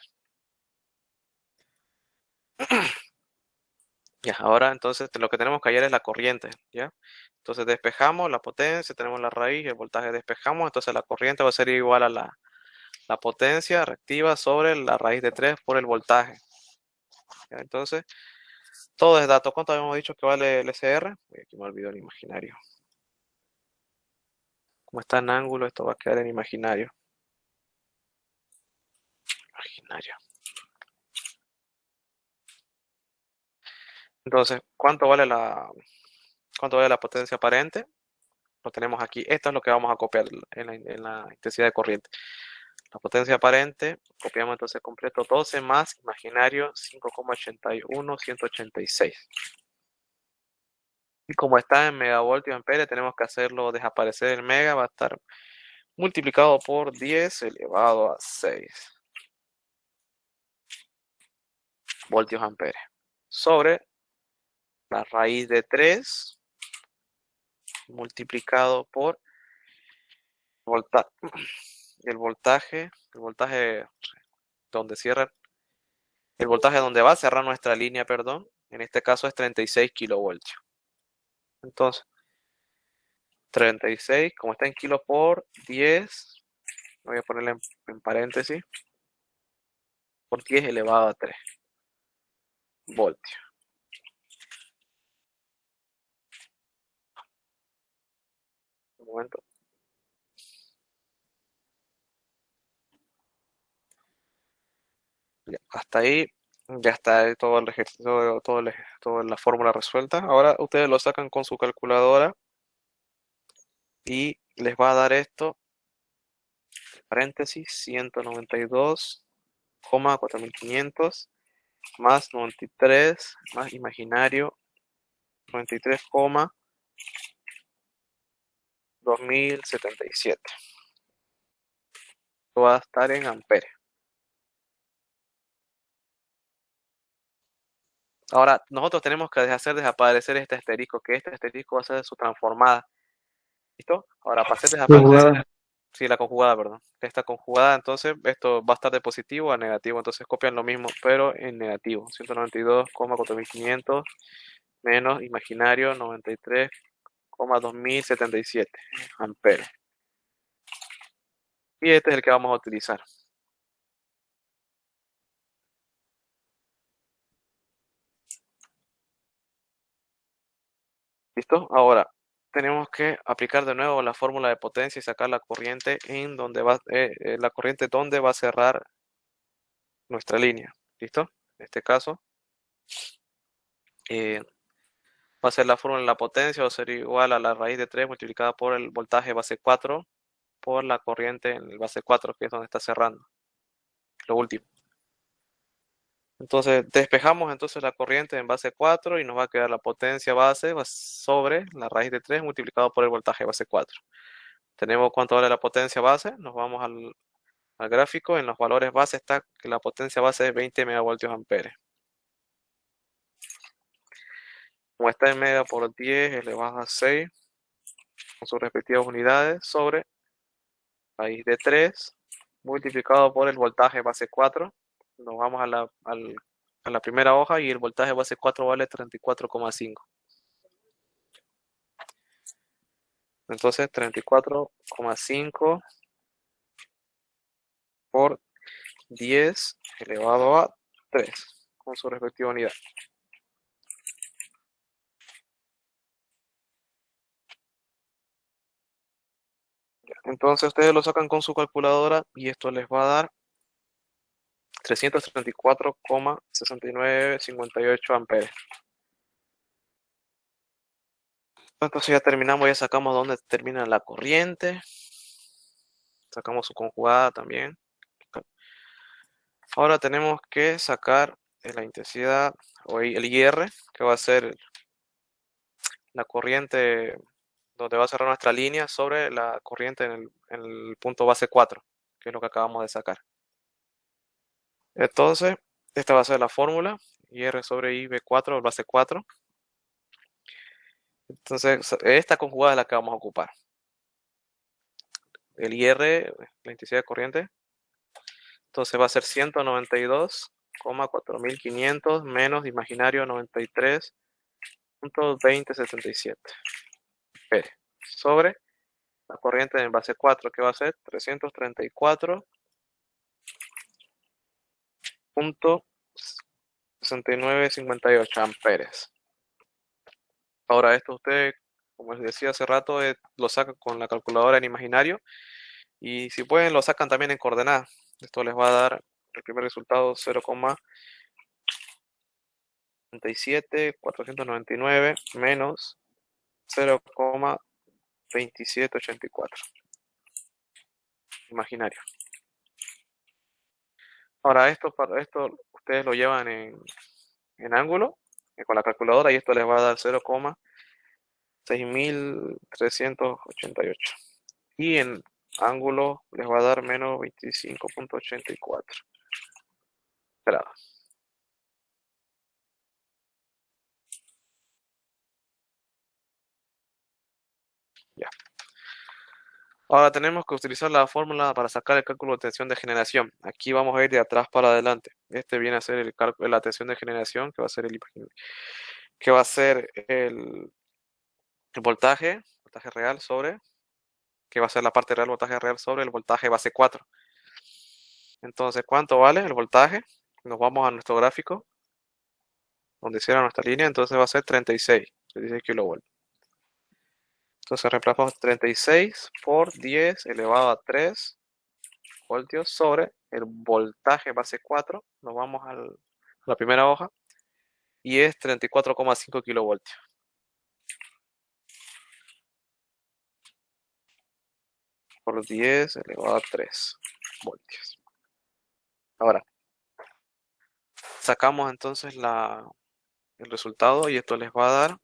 Ya, ahora entonces lo que tenemos que hallar es la corriente. ¿Ya? Entonces despejamos la potencia, tenemos la raíz, el voltaje despejamos, entonces la corriente va a ser igual a la potencia reactiva sobre la raíz de 3 por el voltaje. ¿Ya? Entonces, todo es dato. ¿Cuánto habíamos dicho que vale el SR? Aquí me olvidó el imaginario. Como está en ángulo, esto va a quedar en imaginario. Entonces, ¿cuánto vale la potencia aparente? Lo tenemos aquí. Esto es lo que vamos a copiar en la intensidad de corriente. La potencia aparente, copiamos entonces completo 12 más imaginario 5,81186. Y como está en megavoltios amperes, tenemos que hacerlo desaparecer el mega, va a estar multiplicado por 10 elevado a 6 voltios amperes sobre la raíz de 3 multiplicado por el voltaje donde cierra, el voltaje donde va a cerrar nuestra línea, perdón, en este caso es 36 kilovoltios. Entonces, 36, como está en kilos por 10, voy a ponerle en paréntesis, por 10 elevado a 3 voltios. Un momento. Ya, hasta ahí ya está todo el ejercicio, toda la fórmula resuelta. Ahora ustedes lo sacan con su calculadora y les va a dar esto, paréntesis, 192,4500 más 93 más imaginario 93,2077. Esto va a estar en amperes. Ahora, nosotros tenemos que hacer desaparecer este asterisco, que este asterisco va a ser su transformada. ¿Listo? Ahora, para hacer desaparecer Sí, la conjugada, perdón. Esta conjugada, entonces, esto va a estar de positivo a negativo, entonces copian lo mismo, pero en negativo. 192,4500 menos imaginario 93,2077 amperes. Y este es el que vamos a utilizar. ¿Listo? Ahora, tenemos que aplicar de nuevo la fórmula de potencia y sacar la corriente en donde va, la corriente donde va a cerrar nuestra línea. ¿Listo? En este caso, va a ser la fórmula de la potencia, va a ser igual a la raíz de 3 multiplicada por el voltaje base 4 por la corriente en el base 4, que es donde está cerrando. Lo último. Entonces, despejamos entonces la corriente en base 4 y nos va a quedar la potencia base sobre la raíz de 3 multiplicado por el voltaje base 4. Tenemos cuánto vale la potencia base, nos vamos al gráfico, en los valores base está que la potencia base es 20 megavoltios amperes. Como está en mega por 10 elevado a 6, con sus respectivas unidades, sobre raíz de 3 multiplicado por el voltaje base 4. Nos vamos a la primera hoja y el voltaje base 4 vale 34,5. Entonces 34,5 por 10 elevado a 3 con su respectiva unidad. Entonces ustedes lo sacan con su calculadora y esto les va a dar 334,6958 amperes. Entonces ya terminamos, ya sacamos dónde termina la corriente. Sacamos su conjugada también. Ahora tenemos que sacar la intensidad o el IR, que va a ser la corriente donde va a cerrar nuestra línea sobre la corriente en el punto base 4, que es lo que acabamos de sacar. Entonces, esta va a ser la fórmula, IR sobre IB4, base 4. Entonces, esta conjugada es la que vamos a ocupar. El IR, la intensidad de corriente, entonces va a ser 192,4500 menos imaginario 93,2077 sobre la corriente en base 4, que va a ser 334,6958 amperes. Ahora esto usted, como les decía hace rato, lo sacan con la calculadora en imaginario y si pueden lo sacan también en coordenadas. Esto les va a dar el primer resultado 0,37499 menos 0,2784 imaginario. Ahora esto ustedes lo llevan en ángulo con la calculadora y esto les va a dar 0,6388 y en ángulo les va a dar menos 25,84 grados. Ya. Ahora tenemos que utilizar la fórmula para sacar el cálculo de tensión de generación. Aquí vamos a ir de atrás para adelante. Este viene a ser el cálculo de la tensión de generación, que va a ser el voltaje real sobre, que va a ser la parte real voltaje real sobre el voltaje base 4. Entonces, ¿cuánto vale el voltaje? Nos vamos a nuestro gráfico, donde cierra nuestra línea, entonces va a ser 36 kilovolts. Entonces reemplazamos 36 por 10 elevado a 3 voltios sobre el voltaje base 4. Nos vamos a la primera hoja y es 34,5 kilovoltios. Por 10 elevado a 3 voltios. Ahora, sacamos entonces el resultado y esto les va a dar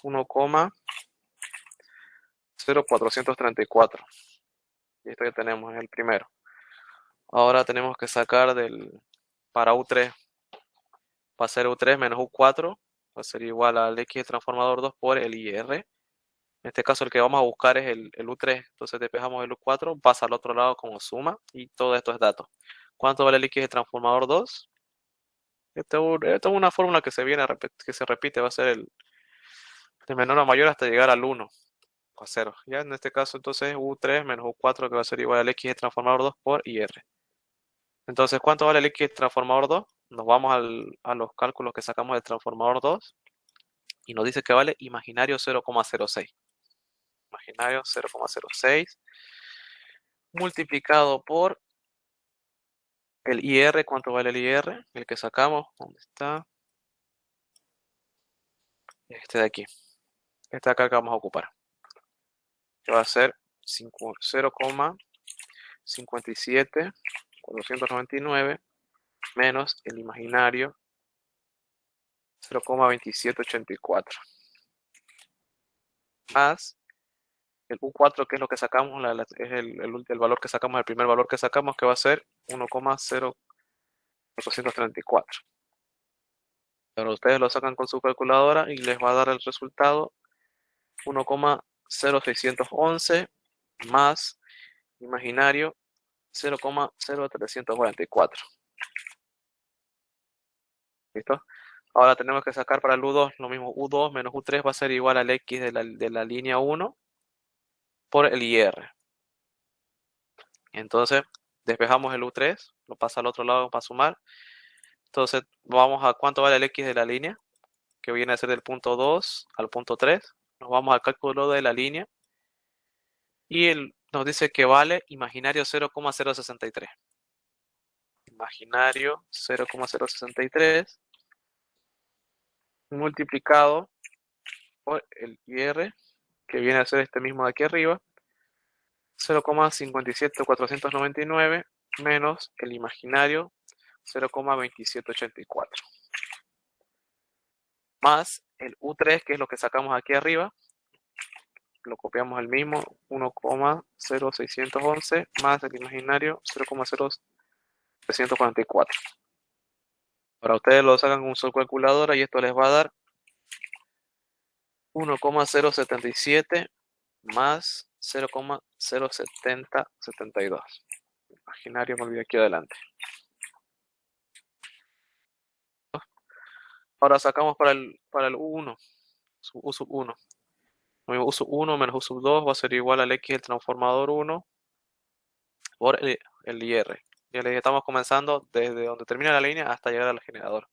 1,0434. Y esto que tenemos es el primero. Ahora tenemos que sacar para U3. Va a ser U3 menos U4. Va a ser igual al X de transformador 2 por el IR. En este caso el que vamos a buscar es el U3, entonces despejamos el U4, pasa al otro lado como suma y todo esto es datos. ¿Cuánto vale el X de transformador 2? Esto es una fórmula que que se repite, va a ser de menor a mayor hasta llegar al 1 o a 0. Ya en este caso entonces U3 menos U4 que va a ser igual al X de transformador 2 por IR. Entonces, ¿cuánto vale el X de transformador 2? Nos vamos a los cálculos que sacamos del transformador 2 y nos dice que vale imaginario 0,06. Imaginario 0,06 multiplicado por el IR. ¿Cuánto vale el IR? El que sacamos, ¿dónde está? Este de aquí. Este de acá que vamos a ocupar. Que va a ser 0,57499 menos el imaginario 0,2784 más el U4, que es lo que sacamos, es el valor que sacamos, el primer valor que sacamos, que va a ser 1,0434. Pero ustedes lo sacan con su calculadora y les va a dar el resultado 1,0611 más imaginario 0,0344. ¿Listo? Ahora tenemos que sacar para el U2 lo mismo. U2 menos U3 va a ser igual al X de la línea 1 por el IR. Entonces, despejamos el U3, lo pasa al otro lado para sumar. Entonces, vamos a cuánto vale el X de la línea, que viene a ser del punto 2 al punto 3. Nos vamos al cálculo de la línea y nos dice que vale imaginario 0,063. Imaginario 0,063 multiplicado por el IR, que viene a ser este mismo de aquí arriba, 0,57499 menos el imaginario 0,2784 más el U3, que es lo que sacamos aquí arriba, lo copiamos el mismo, 1,0611 más el imaginario 0,0344. Ahora ustedes lo sacan con su calculadora y esto les va a dar 1,077 más 0,07072. Imaginario me olvidé aquí adelante. Ahora sacamos para el U1, U sub 1. U sub 1 menos U sub 2 va a ser igual al X del transformador 1 por el IR. Ya les estamos comenzando desde donde termina la línea hasta llegar al generador.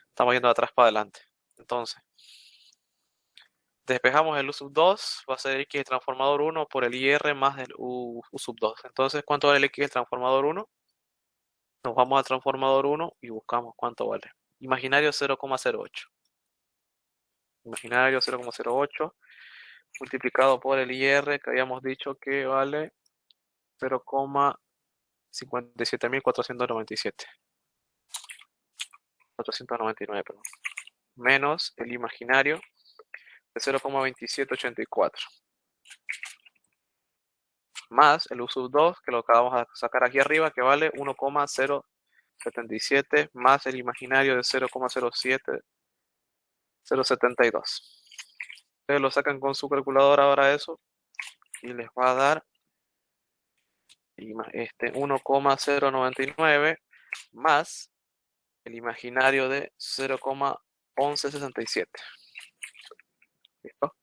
Estamos yendo de atrás para adelante. Entonces, despejamos el U sub 2, va a ser X del transformador 1 por el IR más el U sub 2. Entonces, ¿cuánto vale el X del transformador 1? Nos vamos al transformador 1 y buscamos cuánto vale. Imaginario 0,08. Imaginario 0,08 multiplicado por el IR, que habíamos dicho que vale 0,57497. 499, perdón. Menos el imaginario de 0,2784. Más el U sub 2, que lo acabamos de sacar aquí arriba, que vale 1,077 más el imaginario de 0,072. Ustedes lo sacan con su calculadora ahora eso y les va a dar 1,099 más el imaginario de 0,1167. ¿Listo?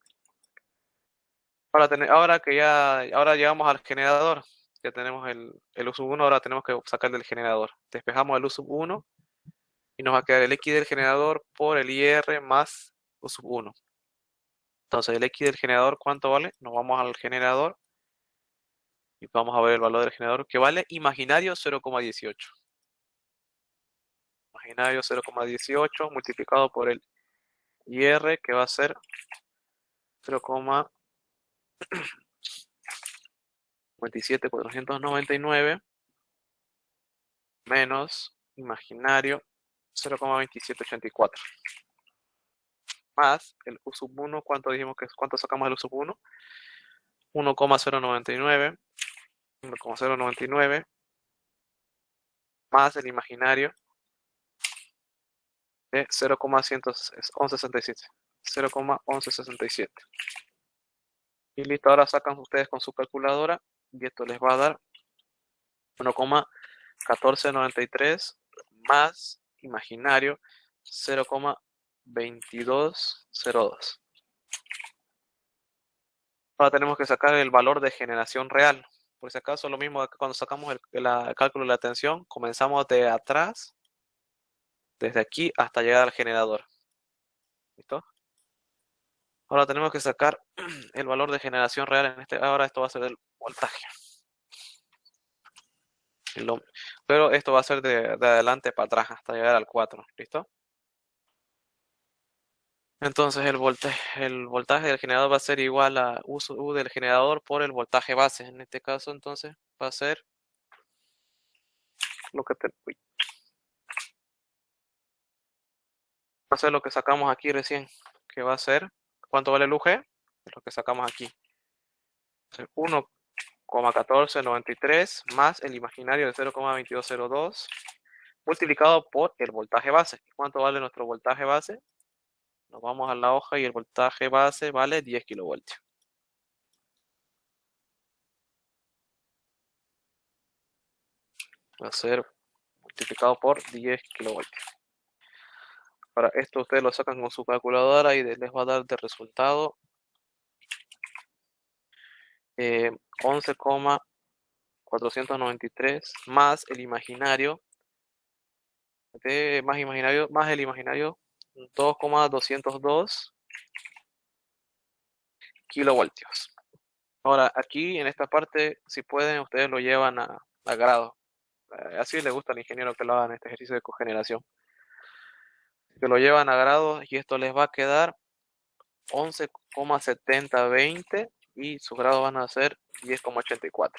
Ahora llegamos al generador. Ya tenemos el U sub 1, ahora tenemos que sacar del generador. Despejamos el U sub 1 y nos va a quedar el X del generador por el IR más U sub 1. Entonces el X del generador, ¿cuánto vale? Nos vamos al generador y vamos a ver el valor del generador, que vale imaginario 0,18. Imaginario 0,18 multiplicado por el IR, que va a ser 0,27499 menos imaginario 0,2784 más el U sub 1. ¿Cuánto dijimos que cuánto sacamos del U sub 1? 1,099 más el imaginario de 0,1167. Y listo, ahora sacan ustedes con su calculadora y esto les va a dar 1,1493 más imaginario 0,2202. Ahora tenemos que sacar el valor de generación real. Por si acaso, lo mismo que cuando sacamos el cálculo de la tensión, comenzamos de atrás, desde aquí hasta llegar al generador. ¿Listo? Ahora tenemos que sacar el valor de generación real. Ahora esto va a ser el voltaje. Pero esto va a ser de adelante para atrás hasta llegar al 4. ¿Listo? Entonces el voltaje del generador va a ser igual a U del generador por el voltaje base. En este caso, entonces, va a ser lo que va a ser lo que sacamos aquí recién, que va a ser, ¿cuánto vale el UG? Lo que sacamos aquí. 1,1493 más el imaginario de 0,2202 multiplicado por el voltaje base. ¿Cuánto vale nuestro voltaje base? Nos vamos a la hoja y el voltaje base vale 10 kilovoltios. Va a ser multiplicado por 10 kilovoltios. Para esto ustedes lo sacan con su calculadora y les va a dar de resultado 11,493 más el imaginario más el imaginario 2,202 kilovoltios. Ahora aquí en esta parte, si pueden, ustedes lo llevan a grado. Así les gusta al ingeniero que lo hagan este ejercicio de cogeneración. Que lo llevan a grados y esto les va a quedar 11,7020 y sus grados van a ser 10,84.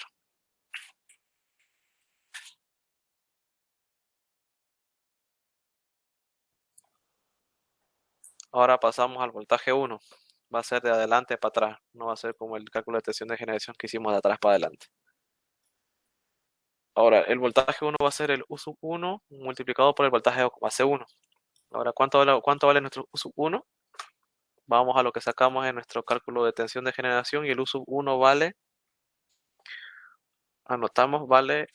Ahora pasamos al voltaje 1. Va a ser de adelante para atrás. No va a ser como el cálculo de tensión de generación que hicimos de atrás para adelante. Ahora, el voltaje 1 va a ser el U sub 1 multiplicado por el voltaje base 1. Ahora, ¿cuánto vale nuestro U sub 1? Vamos a lo que sacamos en nuestro cálculo de tensión de generación y el U sub 1 vale, anotamos, vale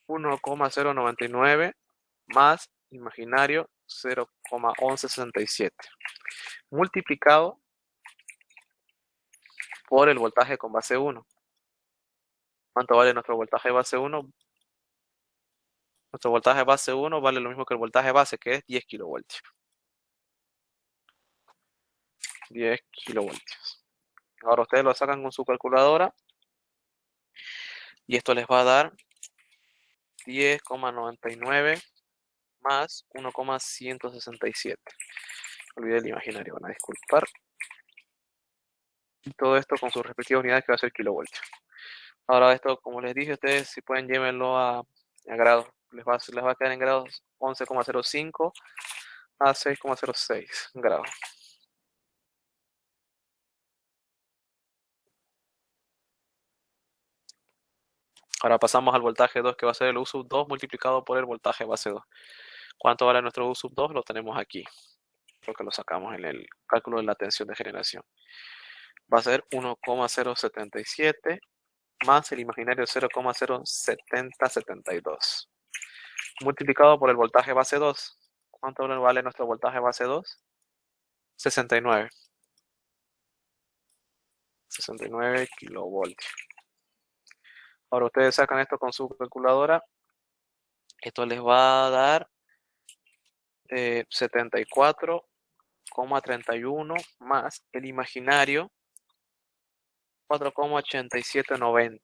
1,099 más imaginario 0,1167 multiplicado por el voltaje con base 1. ¿Cuánto vale nuestro voltaje base 1? Nuestro voltaje base 1 vale lo mismo que el voltaje base, que es 10 kilovoltios. 10 kilovoltios. Ahora ustedes lo sacan con su calculadora y esto les va a dar 10,99 más 1,167. Olvidé el imaginario, van a disculpar. Y todo esto con sus respectivas unidades que va a ser kilovoltios. Ahora esto, como les dije, ustedes si pueden llévenlo a grados. Les va a quedar en grados 11,05 a 6,06 grados. Ahora pasamos al voltaje 2, que va a ser el U sub 2 multiplicado por el voltaje base 2. ¿Cuánto vale nuestro U sub 2? Lo tenemos aquí, porque lo sacamos en el cálculo de la tensión de generación. Va a ser 1,077 más el imaginario 0,07072 multiplicado por el voltaje base 2. ¿Cuánto vale nuestro voltaje base 2? 69. 69 kilovoltios. Ahora ustedes sacan esto con su calculadora. Esto les va a dar 74,31 más el imaginario 4,8790.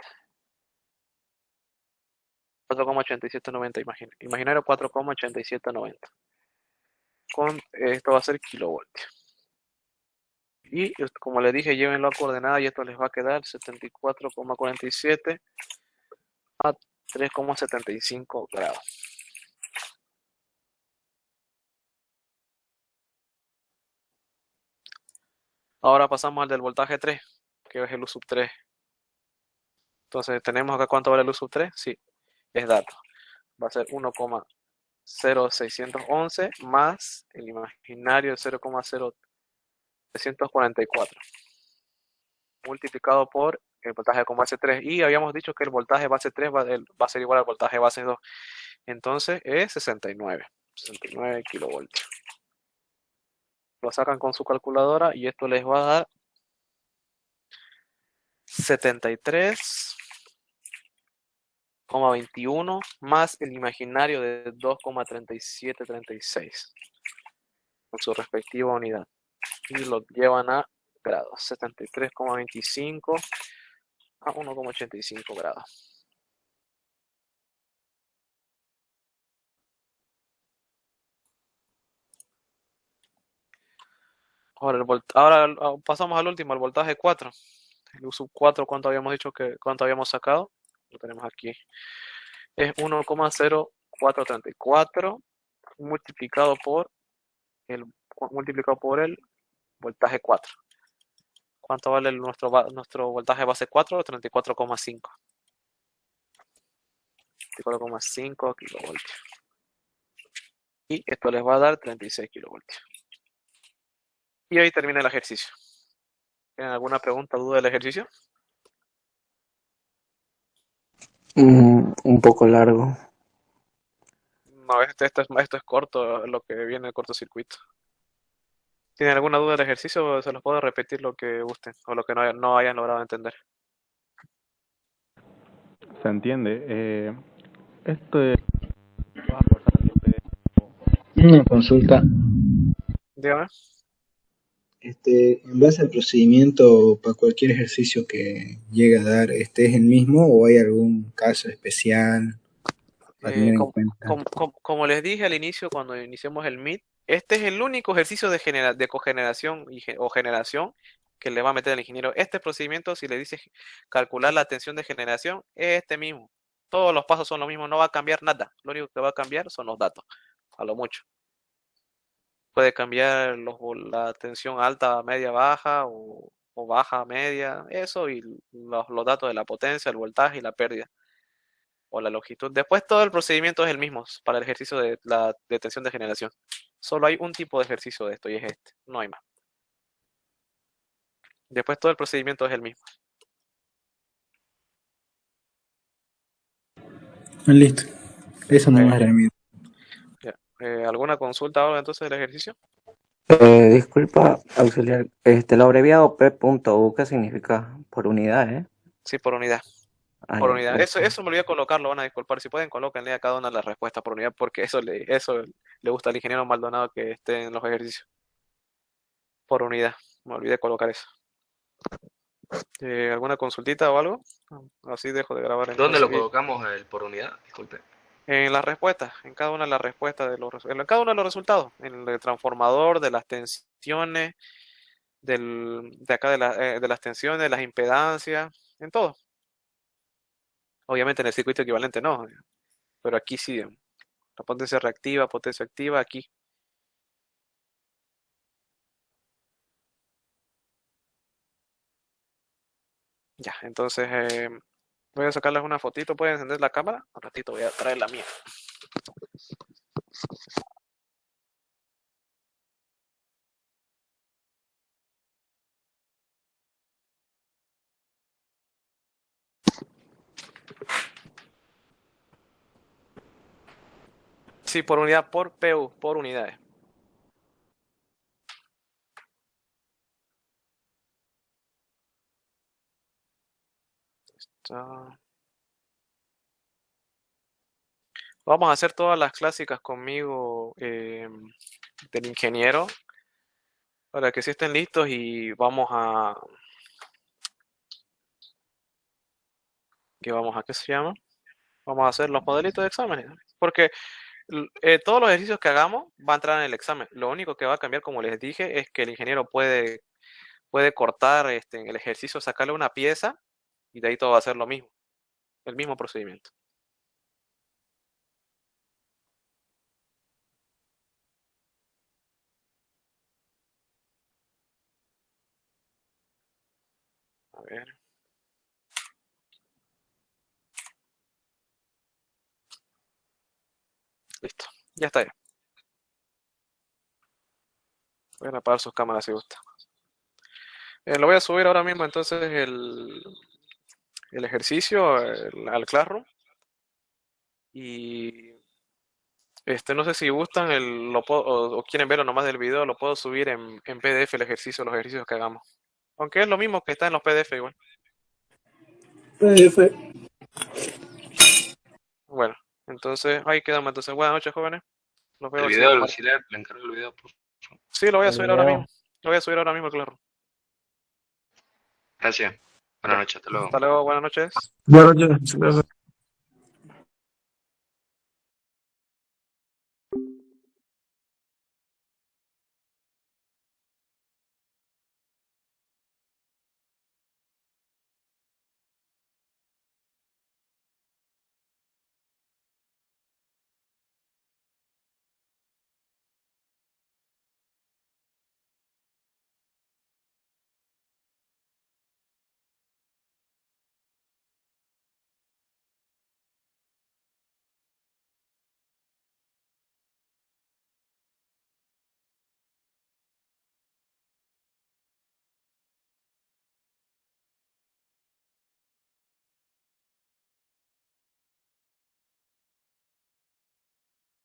4,8790 imaginario 4,8790. Con esto va a ser kilovoltios. Y como les dije, llévenlo a coordenada y esto les va a quedar 74,47 a 3,75 grados. Ahora pasamos al del voltaje 3, que es el U sub 3. Entonces, ¿tenemos acá cuánto vale el U sub 3? Sí, es dato. Va a ser 1,0611 más el imaginario de 0,0344. multiplicado por el voltaje con base 3. Y habíamos dicho que el voltaje base 3 va a ser igual al voltaje base 2. Entonces es 69 kilovoltios. Lo sacan con su calculadora y esto les va a dar 73,21 más el imaginario de 2,3736 con su respectiva unidad. Y lo llevan a grados. 73,25 a 1,85 grados. Ahora pasamos al último, al voltaje 4. El U sub 4, ¿cuánto habíamos dicho cuánto habíamos sacado? Lo tenemos aquí. Es 1,0434 multiplicado por el voltaje 4. ¿Cuánto vale nuestro voltaje base 4? 34,5. 34,5 kilovoltios. Y esto les va a dar 36 kilovoltios. Y ahí termina el ejercicio. ¿Tienen alguna pregunta o duda del ejercicio? Un poco largo. No, esto es corto, lo que viene de cortocircuito. ¿Tienen alguna duda del ejercicio? Se los puedo repetir lo que gusten o lo que no hayan logrado entender. Se entiende. Esto es... Una consulta. Dígame. En base al procedimiento para cualquier ejercicio que llegue a dar, ¿es el mismo o hay algún caso especial para tener en cuenta? Como les dije al inicio, cuando iniciamos el Meet, este es el único ejercicio de cogeneración o generación que le va a meter el ingeniero. Este procedimiento, si le dices calcular la tensión de generación, es este mismo. Todos los pasos son los mismos, no va a cambiar nada. Lo único que va a cambiar son los datos, a lo mucho. Puede cambiar la tensión alta, media, baja o baja, media, eso y los datos de la potencia, el voltaje y la pérdida o la longitud. Después todo el procedimiento es el mismo para el ejercicio de tensión de generación. Solo hay un tipo de ejercicio de esto y es este, no hay más. Después todo el procedimiento es el mismo. Listo. Eso no era mío. ¿Alguna consulta ahora entonces del ejercicio? Disculpa, auxiliar. Lo abreviado P.U, ¿qué significa? Por unidad, Sí, por unidad. Por unidad. Eso me olvidé colocarlo, van a disculpar. Si pueden, colóquenle a cada una las respuestas por unidad, porque eso le gusta al ingeniero Maldonado que esté en los ejercicios. Por unidad. Me olvidé colocar eso. ¿Alguna consultita o algo? Así dejo de grabar. ¿Dónde lo colocamos el por unidad? Disculpe. En las respuestas, en cada una de las respuestas en cada uno de los resultados, en el transformador, de las tensiones, de acá de las tensiones, de las impedancias, en todo. Obviamente en el circuito equivalente no, pero aquí sí, la potencia reactiva, potencia activa, aquí. Ya, entonces voy a sacarles una fotito, pueden encender la cámara, un ratito voy a traer la mía. Sí, por unidad, por PU, por unidades. Vamos a hacer todas las clásicas conmigo del ingeniero para que sí estén listos y vamos a... ¿Qué se llama? Vamos a hacer los modelitos de exámenes, porque todos los ejercicios que hagamos va a entrar en el examen. Lo único que va a cambiar, como les dije, es que el ingeniero puede cortar en el ejercicio, sacarle una pieza y de ahí todo va a ser lo mismo, el mismo procedimiento. A ver. Listo, ya está ya. Pueden apagar sus cámaras si gusta. Lo voy a subir ahora mismo entonces el ejercicio al Classroom. Y no sé si gustan o quieren verlo nomás del video, lo puedo subir en PDF el ejercicio, los ejercicios que hagamos. Aunque es lo mismo que está en los PDF igual. PDF. Bueno, entonces ahí quedamos. Entonces, buenas noches, jóvenes. Los veo El el video del siguiente martes. auxiliar, le encargo el video, por favor. Sí, lo voy a El subir ahora video. mismo. Lo voy a subir ahora mismo al Classroom. Gracias. Buenas noches, hasta luego. Hasta luego, buenas noches. Buenas noches.